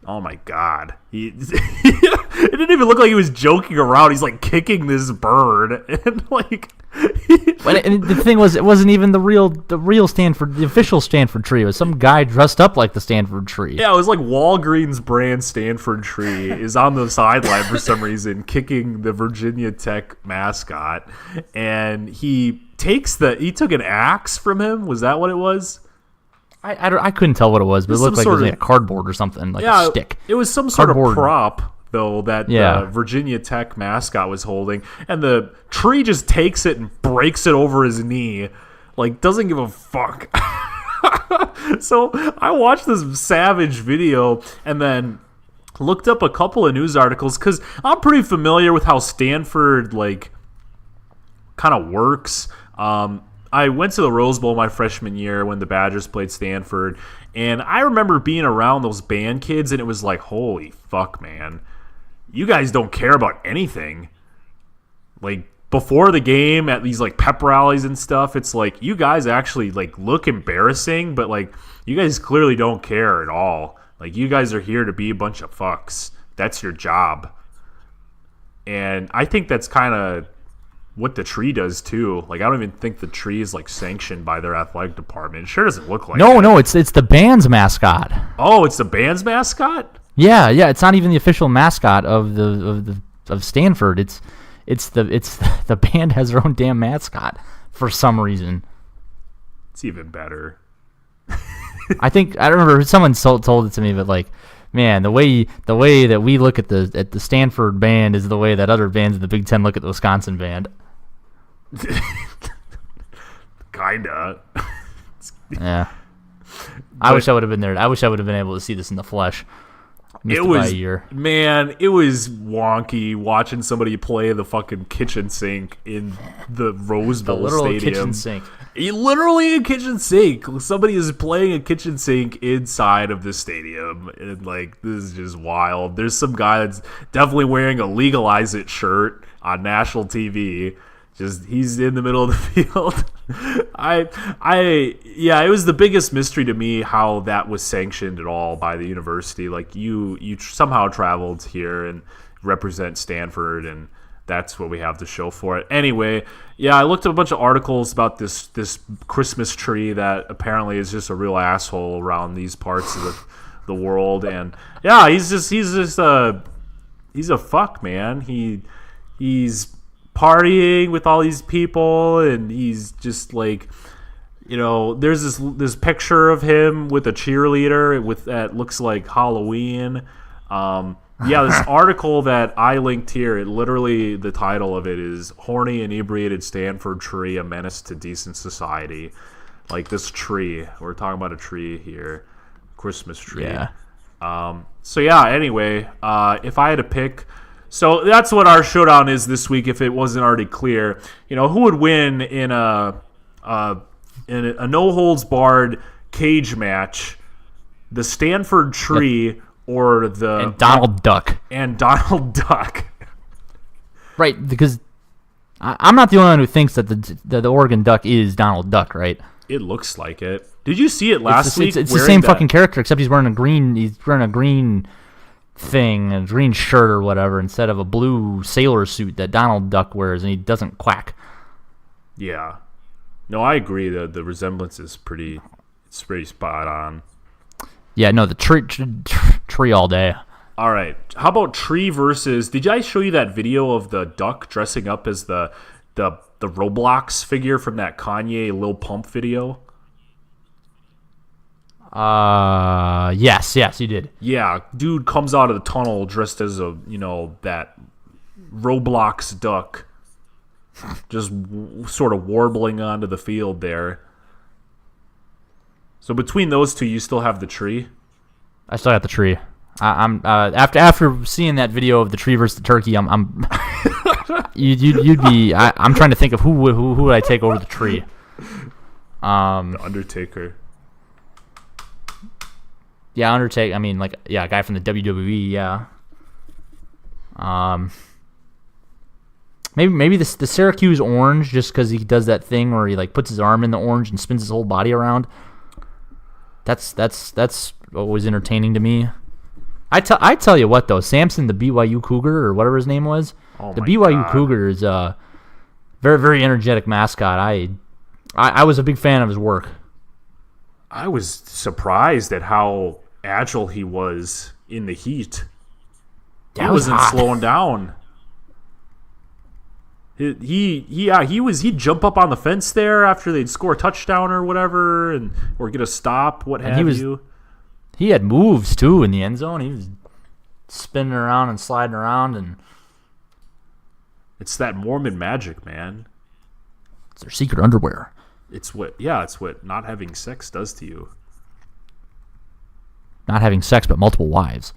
oh my God. It didn't even look like he was joking around. He's like kicking this bird and like And the thing was, it wasn't even the real Stanford, the official Stanford tree. It was some guy dressed up like the Stanford tree. Yeah, it was like Walgreens brand Stanford tree is on the sideline for some reason kicking the Virginia Tech mascot, and he took an axe from him. Was that what it was? I couldn't tell what it was, but it looked like it was like a cardboard or something, like a stick. It was some sort Cardboard. of prop, though, that the Virginia Tech mascot was holding, and the tree just takes it and breaks it over his knee, like doesn't give a fuck. So I watched this savage video and then looked up a couple of news articles because I'm pretty familiar with how Stanford like kind of works. I went to the Rose Bowl my freshman year when the Badgers played Stanford, and I remember being around those band kids, and it was like, holy fuck, man. You guys don't care about anything. Like, before the game at these, like, pep rallies and stuff, it's like, you guys actually, like, look embarrassing, but, like, you guys clearly don't care at all. Like, you guys are here to be a bunch of fucks. That's your job. And I think that's kind of what the tree does too. Like, I don't even think the tree is like sanctioned by their athletic department. It sure doesn't look like it. No, it's the band's mascot. Oh, it's the band's mascot? Yeah, it's not even the official mascot of Stanford. It's the band has their own damn mascot for some reason. It's even better. I remember someone told it to me, but like, man, the way that we look at the Stanford band is the way that other bands in the Big Ten look at the Wisconsin band. Kinda. Yeah. I wish I would have been there. I wish I would have been able to see this in the flesh. Missed it by a year. Man, it was wonky watching somebody play the fucking kitchen sink in the Rose Bowl literal stadium. kitchen sink. Literally a kitchen sink. Somebody is playing a kitchen sink inside of the stadium, and like, this is just wild. There's some guy that's definitely wearing a Legalize It shirt on national TV. Just, he's in the middle of the field. It was the biggest mystery to me how that was sanctioned at all by the university. Like, you somehow traveled here and represent Stanford, and that's what we have to show for it. Anyway, yeah, I looked at a bunch of articles about this Christmas tree that apparently is just a real asshole around these parts of the world, and yeah, he's a fuck, man. He's partying with all these people, and he's just like, you know, there's this picture of him with a cheerleader that looks like Halloween. This article that I linked here, the title of it is "Horny Inebriated Stanford Tree, a Menace to Decent Society." Like, this tree, we're talking about a tree here, Christmas tree. Yeah. Anyway, if I had to pick, so that's what our showdown is this week. If it wasn't already clear, you know, who would win in a no holds barred cage match? The Stanford tree or and Donald Duck. And Donald Duck. Right, because I'm not the only one who thinks that the Oregon Duck is Donald Duck, right? It looks like it. Did you see it last week? It's the same fucking character, except he's wearing a green thing, a green shirt or whatever, instead of a blue sailor suit that Donald Duck wears, and he doesn't quack. Yeah. No, I agree. The resemblance is pretty spot on. Yeah, no, the tree all day. All right. How about tree versus? Did I show you that video of the duck dressing up as the Roblox figure from that Kanye Lil Pump video? Yes, you did. Yeah, dude comes out of the tunnel dressed as that Roblox duck just sort of warbling onto the field there. So between those two, you still have the tree. I still got the tree. I'm after seeing that video of the tree versus the turkey. I'm you'd be. I'm trying to think of who would I take over the tree. The Undertaker. Yeah, Undertaker. I mean, like, yeah, a guy from the WWE. Yeah. Maybe the Syracuse orange, just because he does that thing where he like puts his arm in the orange and spins his whole body around. That's always entertaining to me. I tell you what though, Samson, the BYU Cougar or whatever his name was, the BYU God. Cougar is a very, very energetic mascot. I was a big fan of his work. I was surprised at how agile he was in the heat. Yeah, He it was wasn't hot. slowing down. He'd jump up on the fence there after they'd score a touchdown or whatever, or get a stop, what have you. He had moves too in the end zone. He was spinning around and sliding around, and It's that Mormon magic, man. it's their secret underwear. It's what not having sex does to you. Not having sex, but multiple wives.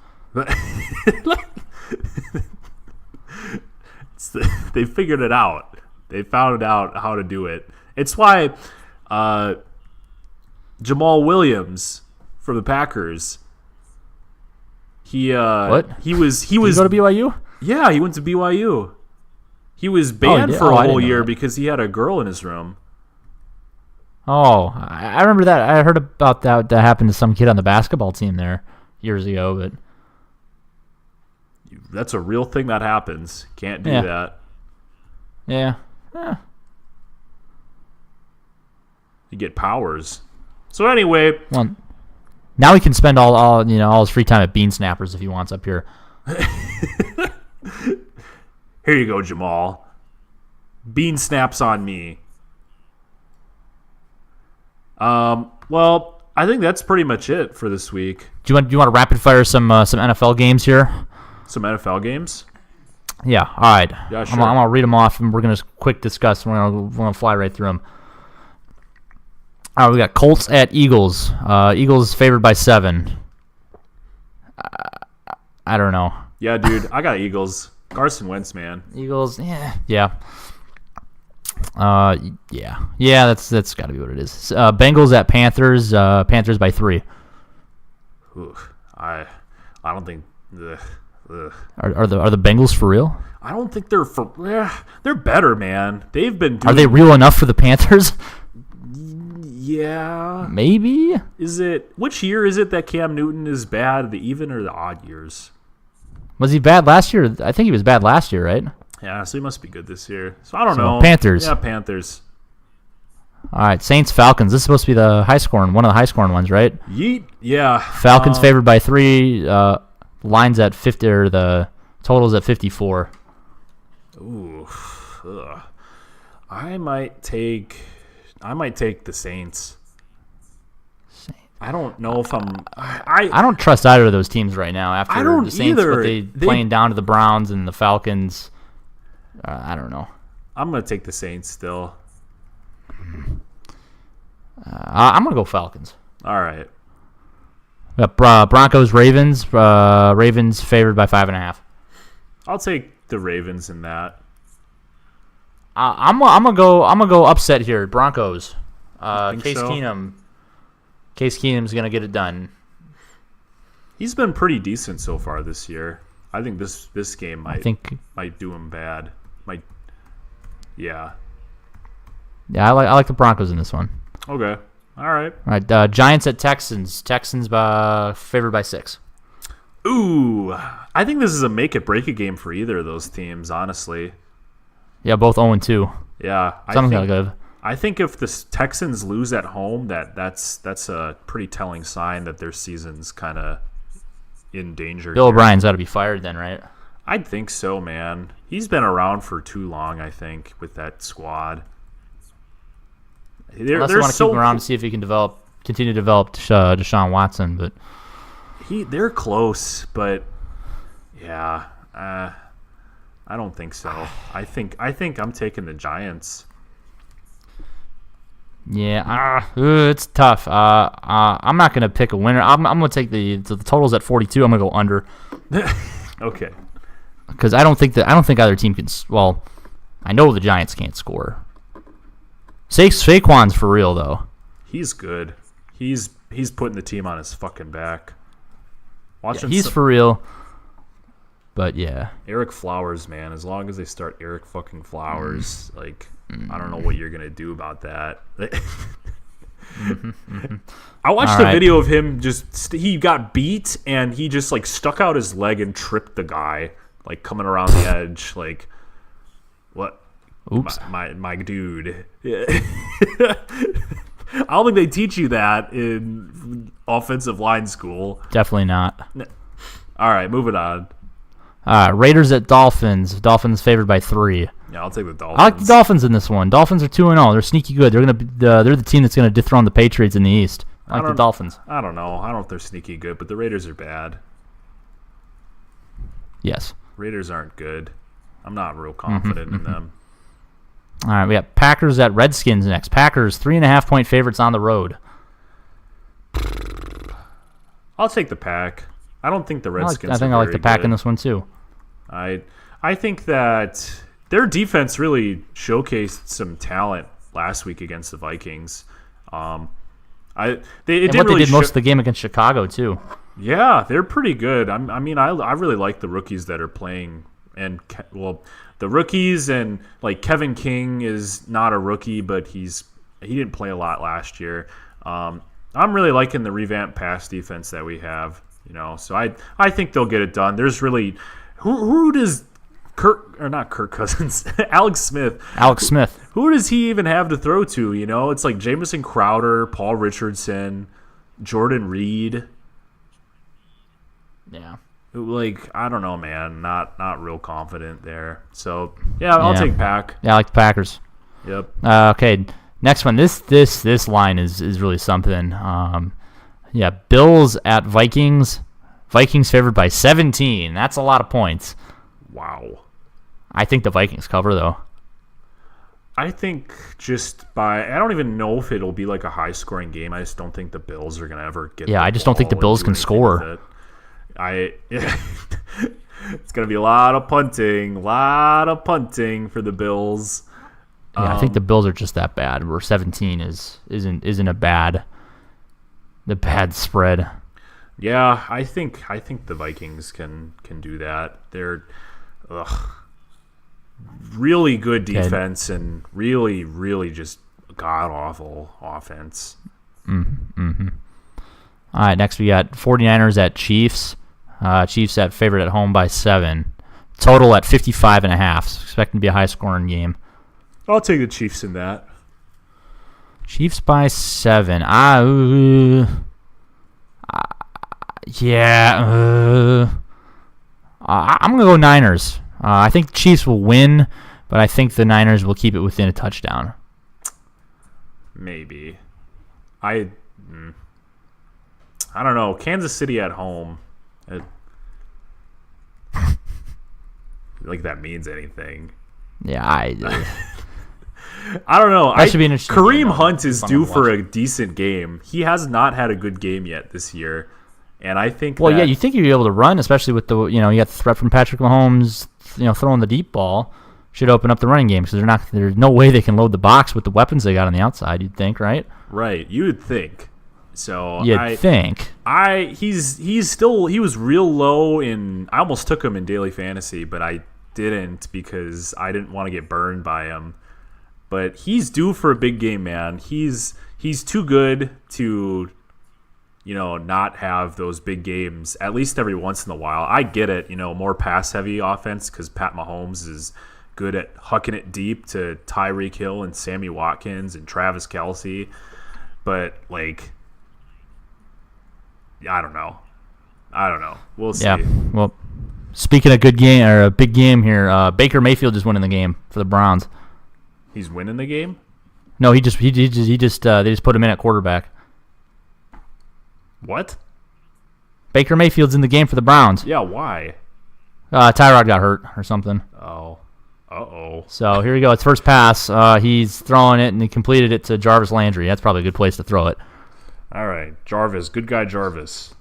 They figured it out. They found out how to do it. It's why Jamal Williams from the Packers. He What? he was Did you go to BYU? yeah, he went to BYU. He was banned did? for Oh, a I whole didn't know year that. because he had a girl in his room. Oh, I remember that. I heard about that. That happened to some kid on the basketball team there years ago. But That's a real thing that happens. Can't do Yeah. that. yeah, You get powers. So anyway, well, now he can spend all his free time at Bean Snappers if he wants up here. here you go, Jamal. Bean snaps on me. Well, I think that's pretty much it for this week. Do you want to rapid fire some NFL games here? Some NFL games. Yeah. All right. Yeah, I'm sure. gonna read them off, and we're gonna quick discuss. We're gonna fly right through them. All right, we got Colts at Eagles. Eagles favored by 7. I don't know. Yeah, dude, I got Eagles. Carson Wentz, man. Eagles, yeah. Yeah. That's got to be what it is. Bengals at Panthers. Panthers by 3. Oof, I don't think. Ugh. Are the Bengals for real? I don't think they're better, man. They've been doing. Are they real enough for the Panthers? Yeah. Maybe. Which year is it that Cam Newton is bad? The even or the odd years? Was he bad last year? I think he was bad last year, right? Yeah, so he must be good this year. So I don't So, know. Panthers. Yeah, Panthers. All right, Saints Falcons. This is supposed to be the one of the high scoring ones, right? Yeet. Yeah. Falcons favored by 3. Lines at 50, or the totals at 54. Ooh. Ugh. I might take the Saints. I don't know if I don't trust either of those teams right now. After I don't the Saints, either. but they playing down to the Browns and the Falcons. I don't know. I'm gonna take the Saints still. I'm gonna go Falcons. All right. We got Broncos Ravens. Ravens favored by 5.5. I'll take the Ravens in that. I'm gonna go upset here. Broncos. think Case so? Keenum. Case Keenum's gonna get it done. He's been pretty decent so far this year. I think this game I think. might do him bad. Yeah. Yeah, I like the Broncos in this one. Okay. All right. All right. Giants at Texans. Texans favored by 6. Ooh, I think this is a make it break it game for either of those teams. Honestly. Yeah, both 0-2. Yeah. Sounds kind of good. I think if the Texans lose at home, that's a pretty telling sign that their season's kind of in danger. Bill here. O'Brien's got to be fired then, right? I'd think so, man. He's been around for too long, I think, with that squad. Unless they want to keep him around to see if he can continue to develop Deshaun Watson, but they're close, but yeah, I don't think so. I think I'm taking the Giants. Yeah, it's tough. I'm not gonna pick a winner. I'm gonna take the totals at 42. I'm gonna go under. Okay. Because I don't think either team can. Well, I know the Giants can't score. Saquon's for real though. He's good. He's putting the team on his fucking back. He's for real. But yeah, Eric Flowers, man. As long as they start Eric fucking Flowers, I don't know what you're gonna do about that. I watched a video of him he got beat and he just stuck out his leg and tripped the guy coming around the edge. What? Oops. My dude. I don't think they teach you that in offensive line school. Definitely not. All right, moving on. Raiders at Dolphins. Dolphins favored by 3. Yeah, I'll take the Dolphins. I like the Dolphins in this one. Dolphins are 2-0. They're sneaky good. They're they're the team that's gonna dethrone the Patriots in the East. I like the Dolphins. I don't know. I don't know if they're sneaky good, but the Raiders are bad. Yes. Raiders aren't good. I'm not real confident in them. All right, we got Packers at Redskins next. Packers 3.5-point favorites on the road. I'll take the Pack. I don't think the Redskins. I think I like the Pack in this one too. I think that their defense really showcased some talent last week against the Vikings. They did most of the game against Chicago too. Yeah, they're pretty good. I really like the rookies that are playing, and the rookies and Kevin King is not a rookie, but he didn't play a lot last year. I'm really liking the revamped pass defense that we have. So I think they'll get it done. There's really who does Kirk Cousins, Alex Smith. Who does he even have to throw to? It's Jamison Crowder, Paul Richardson, Jordan Reed. Yeah. I don't know, man. Not real confident there. So I'll take Pack. Yeah, I like the Packers. Yep. Okay, next one. This line is really something. Bills at Vikings. Vikings favored by 17. That's a lot of points. Wow. I think the Vikings cover though. I think I don't even know if it'll be a high scoring game. I just don't think the Bills are gonna ever get. Yeah, I just don't think the Bills can score. It's gonna be a lot of punting for the Bills. Yeah, I think the Bills are just that bad. Where 17 isn't a bad spread. Yeah, I think the Vikings can do that. They're really good defense and really, really just god awful offense. Mm-hmm. All right, next we got 49ers at Chiefs. Chiefs at favorite at home by 7. Total at 55.5. Expecting to be a high scoring game. I'll take the Chiefs in that. Chiefs by 7. I'm going to go Niners. I think the Chiefs will win, but I think the Niners will keep it within a touchdown. Maybe. I don't know. Kansas City at home. That means anything. Yeah, I don't know. That should be an interesting Kareem game, Hunt is due for a decent game. He has not had a good game yet this year. And I think yeah, you think you'd be able to run, especially with the you got the threat from Patrick Mahomes, throwing the deep ball should open up the running game because there's no way they can load the box with the weapons they got on the outside, you'd think, right? Right, you would think. So he was real low in. I almost took him in daily fantasy, but I didn't because I didn't want to get burned by him. But he's due for a big game, man. He's too good to not have those big games at least every once in a while. I get it, more pass heavy offense because Pat Mahomes is good at hucking it deep to Tyreek Hill and Sammy Watkins and Travis Kelce. But I don't know. We'll see. Yeah. Well, speaking of good game or a big game here, Baker Mayfield is winning the game for the Browns. He's winning the game? No, they just put him in at quarterback. What? Baker Mayfield's in the game for the Browns. Yeah, why? Tyrod got hurt or something. Oh. Uh-oh. So here we go. It's first pass. He's throwing it, and he completed it to Jarvis Landry. That's probably a good place to throw it. All right. Jarvis. Good guy Jarvis.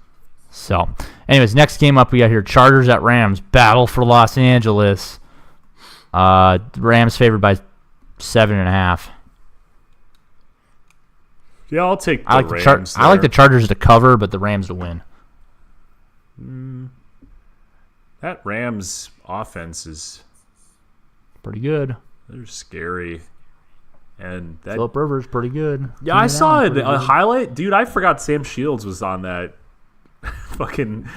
So, anyways, next game up we got here, Chargers at Rams. Battle for Los Angeles. Rams favored by 7.5. Yeah, I'll take the Rams. I like the Chargers to cover, but the Rams to win. That Rams offense is pretty good. They're scary. And that Phillip Rivers pretty good. Yeah, I saw a highlight. Dude, I forgot Sam Shields was on that fucking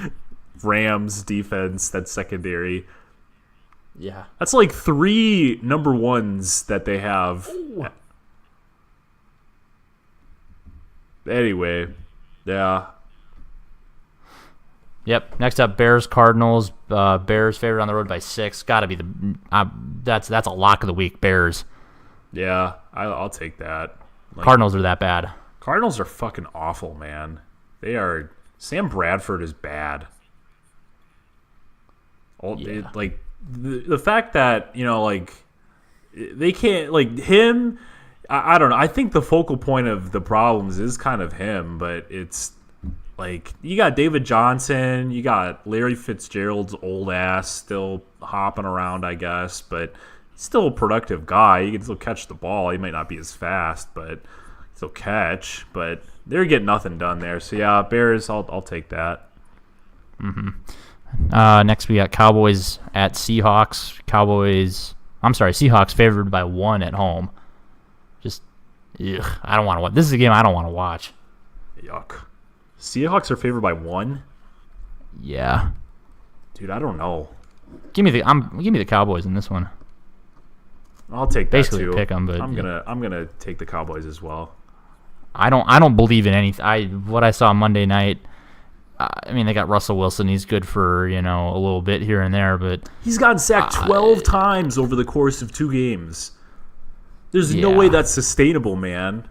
Rams defense, that secondary. Yeah. That's like 3 number ones that they have. Ooh. Anyway, yeah. Yep. Next up, Bears Cardinals. Bears favored on the road by 6. Got to be that's a lock of the week. Bears. Yeah, I'll take that. Cardinals are that bad. Cardinals are fucking awful, man. They are. Sam Bradford is bad. The fact that they can't him. I don't know. I think the focal point of the problems is kind of him, but it's you got David Johnson, you got Larry Fitzgerald's old ass still hopping around, I guess, but still a productive guy. He can still catch the ball. He might not be as fast, but still catch. But they're getting nothing done there. So yeah, Bears. I'll take that. Next we got Cowboys at Seahawks. Seahawks favored by 1 at home. Just, I don't want to watch. This is a game I don't want to watch. Yuck. Seahawks are favored by 1. Yeah. Dude, I don't know. Give me the Cowboys in this one. I'll take that basically too. Pick them, but I'm gonna take the Cowboys as well. I don't believe in anything. What I saw Monday night. I mean, they got Russell Wilson. He's good for a little bit here and there, but he's gotten sacked 12 times over the course of 2 games. There's no way that's sustainable, man.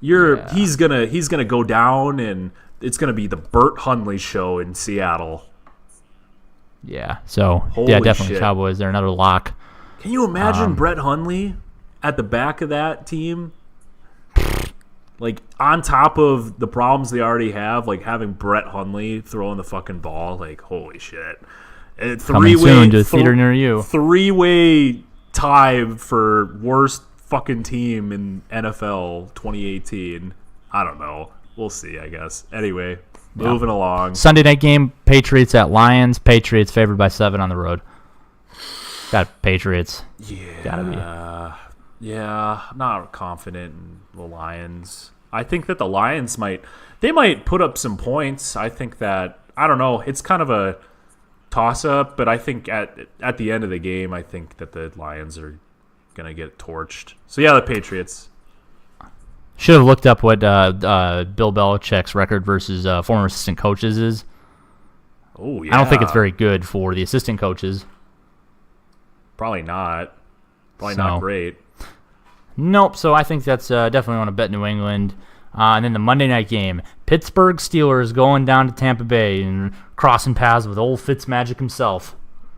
He's gonna go down, and it's gonna be the Burt Hundley show in Seattle. Yeah. So Holy definitely shit. Cowboys. They're another lock. Can you imagine Brett Hundley at the back of that team? On top of the problems they already have, having Brett Hundley throwing the fucking ball, holy shit. Coming soon to a theater near you. 3-way tie for worst fucking team in NFL 2018. I don't know. We'll see, I guess. Anyway, moving along. Sunday night game, Patriots at Lions. Patriots favored by 7 on the road. Got Patriots. Yeah. Gotta be. Yeah, I'm not confident in the Lions. I think that the Lions might put up some points. I think that, I don't know, it's kind of a toss-up, but I think at the end of the game, I think that the Lions are going to get torched. So yeah, the Patriots. Should have looked up what Bill Belichick's record versus former assistant coaches is. Oh, yeah. I don't think it's very good for the assistant coaches. Probably not. Not great. Nope. So I think that's definitely want to bet New England. And then the Monday night game, Pittsburgh Steelers going down to Tampa Bay and crossing paths with old Fitzmagic himself.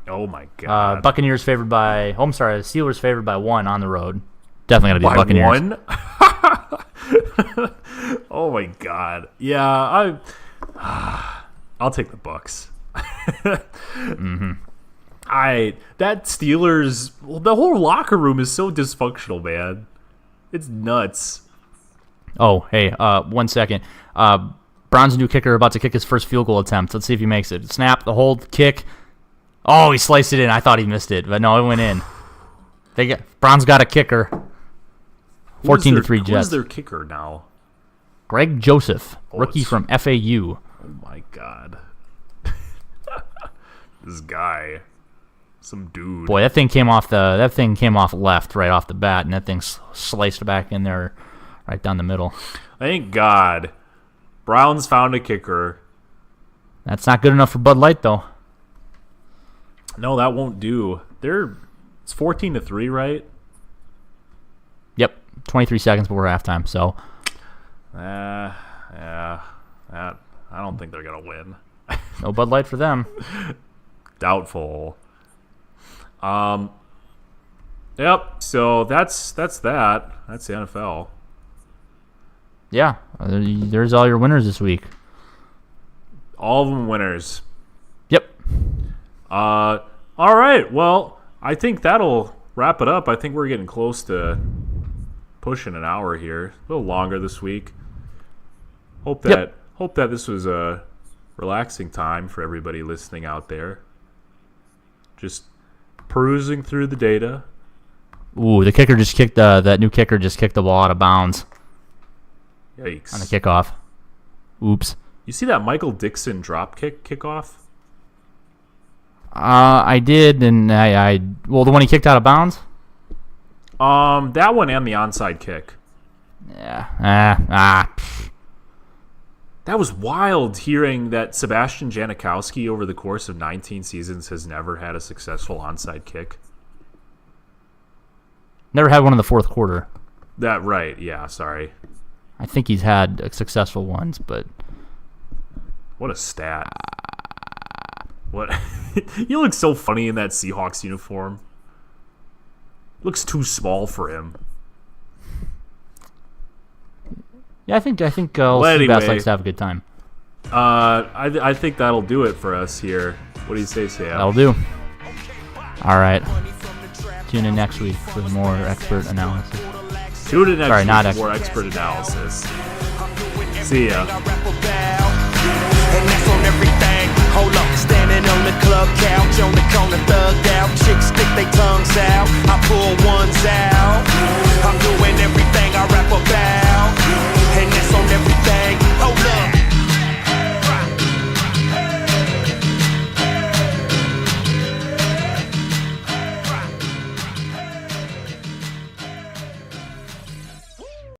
Oh my God. Buccaneers favored by. Oh, I'm sorry. Steelers favored by 1 on the road. Definitely gonna be Buccaneers. 1? Oh my God. Yeah, I'll take the Bucks. That Steelers, the whole locker room is so dysfunctional, man. It's nuts. Oh, hey, 1 second. Brown's new kicker about to kick his first field goal attempt. Let's see if he makes it. Snap, the hold, kick. Oh, he sliced it in. I thought he missed it, but no, it went in. Brown's got a kicker. 14-3 Jets. Who's their kicker now? Greg Joseph, rookie from FAU. Oh my God. This guy. Some dude. Boy, that thing came off left right off the bat, and that thing sliced back in there, right down the middle. Thank God, Browns found a kicker. That's not good enough for Bud Light, though. No, that won't do. It's 14-3, right? Yep, 23 seconds before halftime. So, yeah, I don't think they're gonna win. No Bud Light for them. Doubtful. Yep. So that's that. That's the NFL. Yeah, there's all your winners this week. All of them winners. Yep. All right. Well, I think that'll wrap it up. I think we're getting close to pushing an hour here. A little longer this week. Hope that this was a relaxing time for everybody listening out there. Just perusing through the data. Ooh, the kicker just kicked that new kicker just kicked the ball out of bounds. Yikes. On the kickoff. Oops. You see that Michael Dixon drop kickoff? I did, and well, the one he kicked out of bounds? That one and the onside kick. Yeah. That was wild hearing that Sebastian Janikowski over the course of 19 seasons has never had a successful onside kick. Never had one in the fourth quarter. That right, yeah, sorry. I think he's had successful ones, but... What a stat. What? He looks so funny in that Seahawks uniform. Looks too small for him. Yeah, I think Steve anyway, Bass likes to have a good time. I think that'll do it for us here. What do you say, Sam? That'll do. All right. Tune in next week for more expert analysis. Tune in next not week for more expert analysis. See ya. And that's on everything. Hold up, standing on the club couch, on the corner, thugged out. Chicks stick their tongues out. I pull ones out. I'm doing everything I rap about.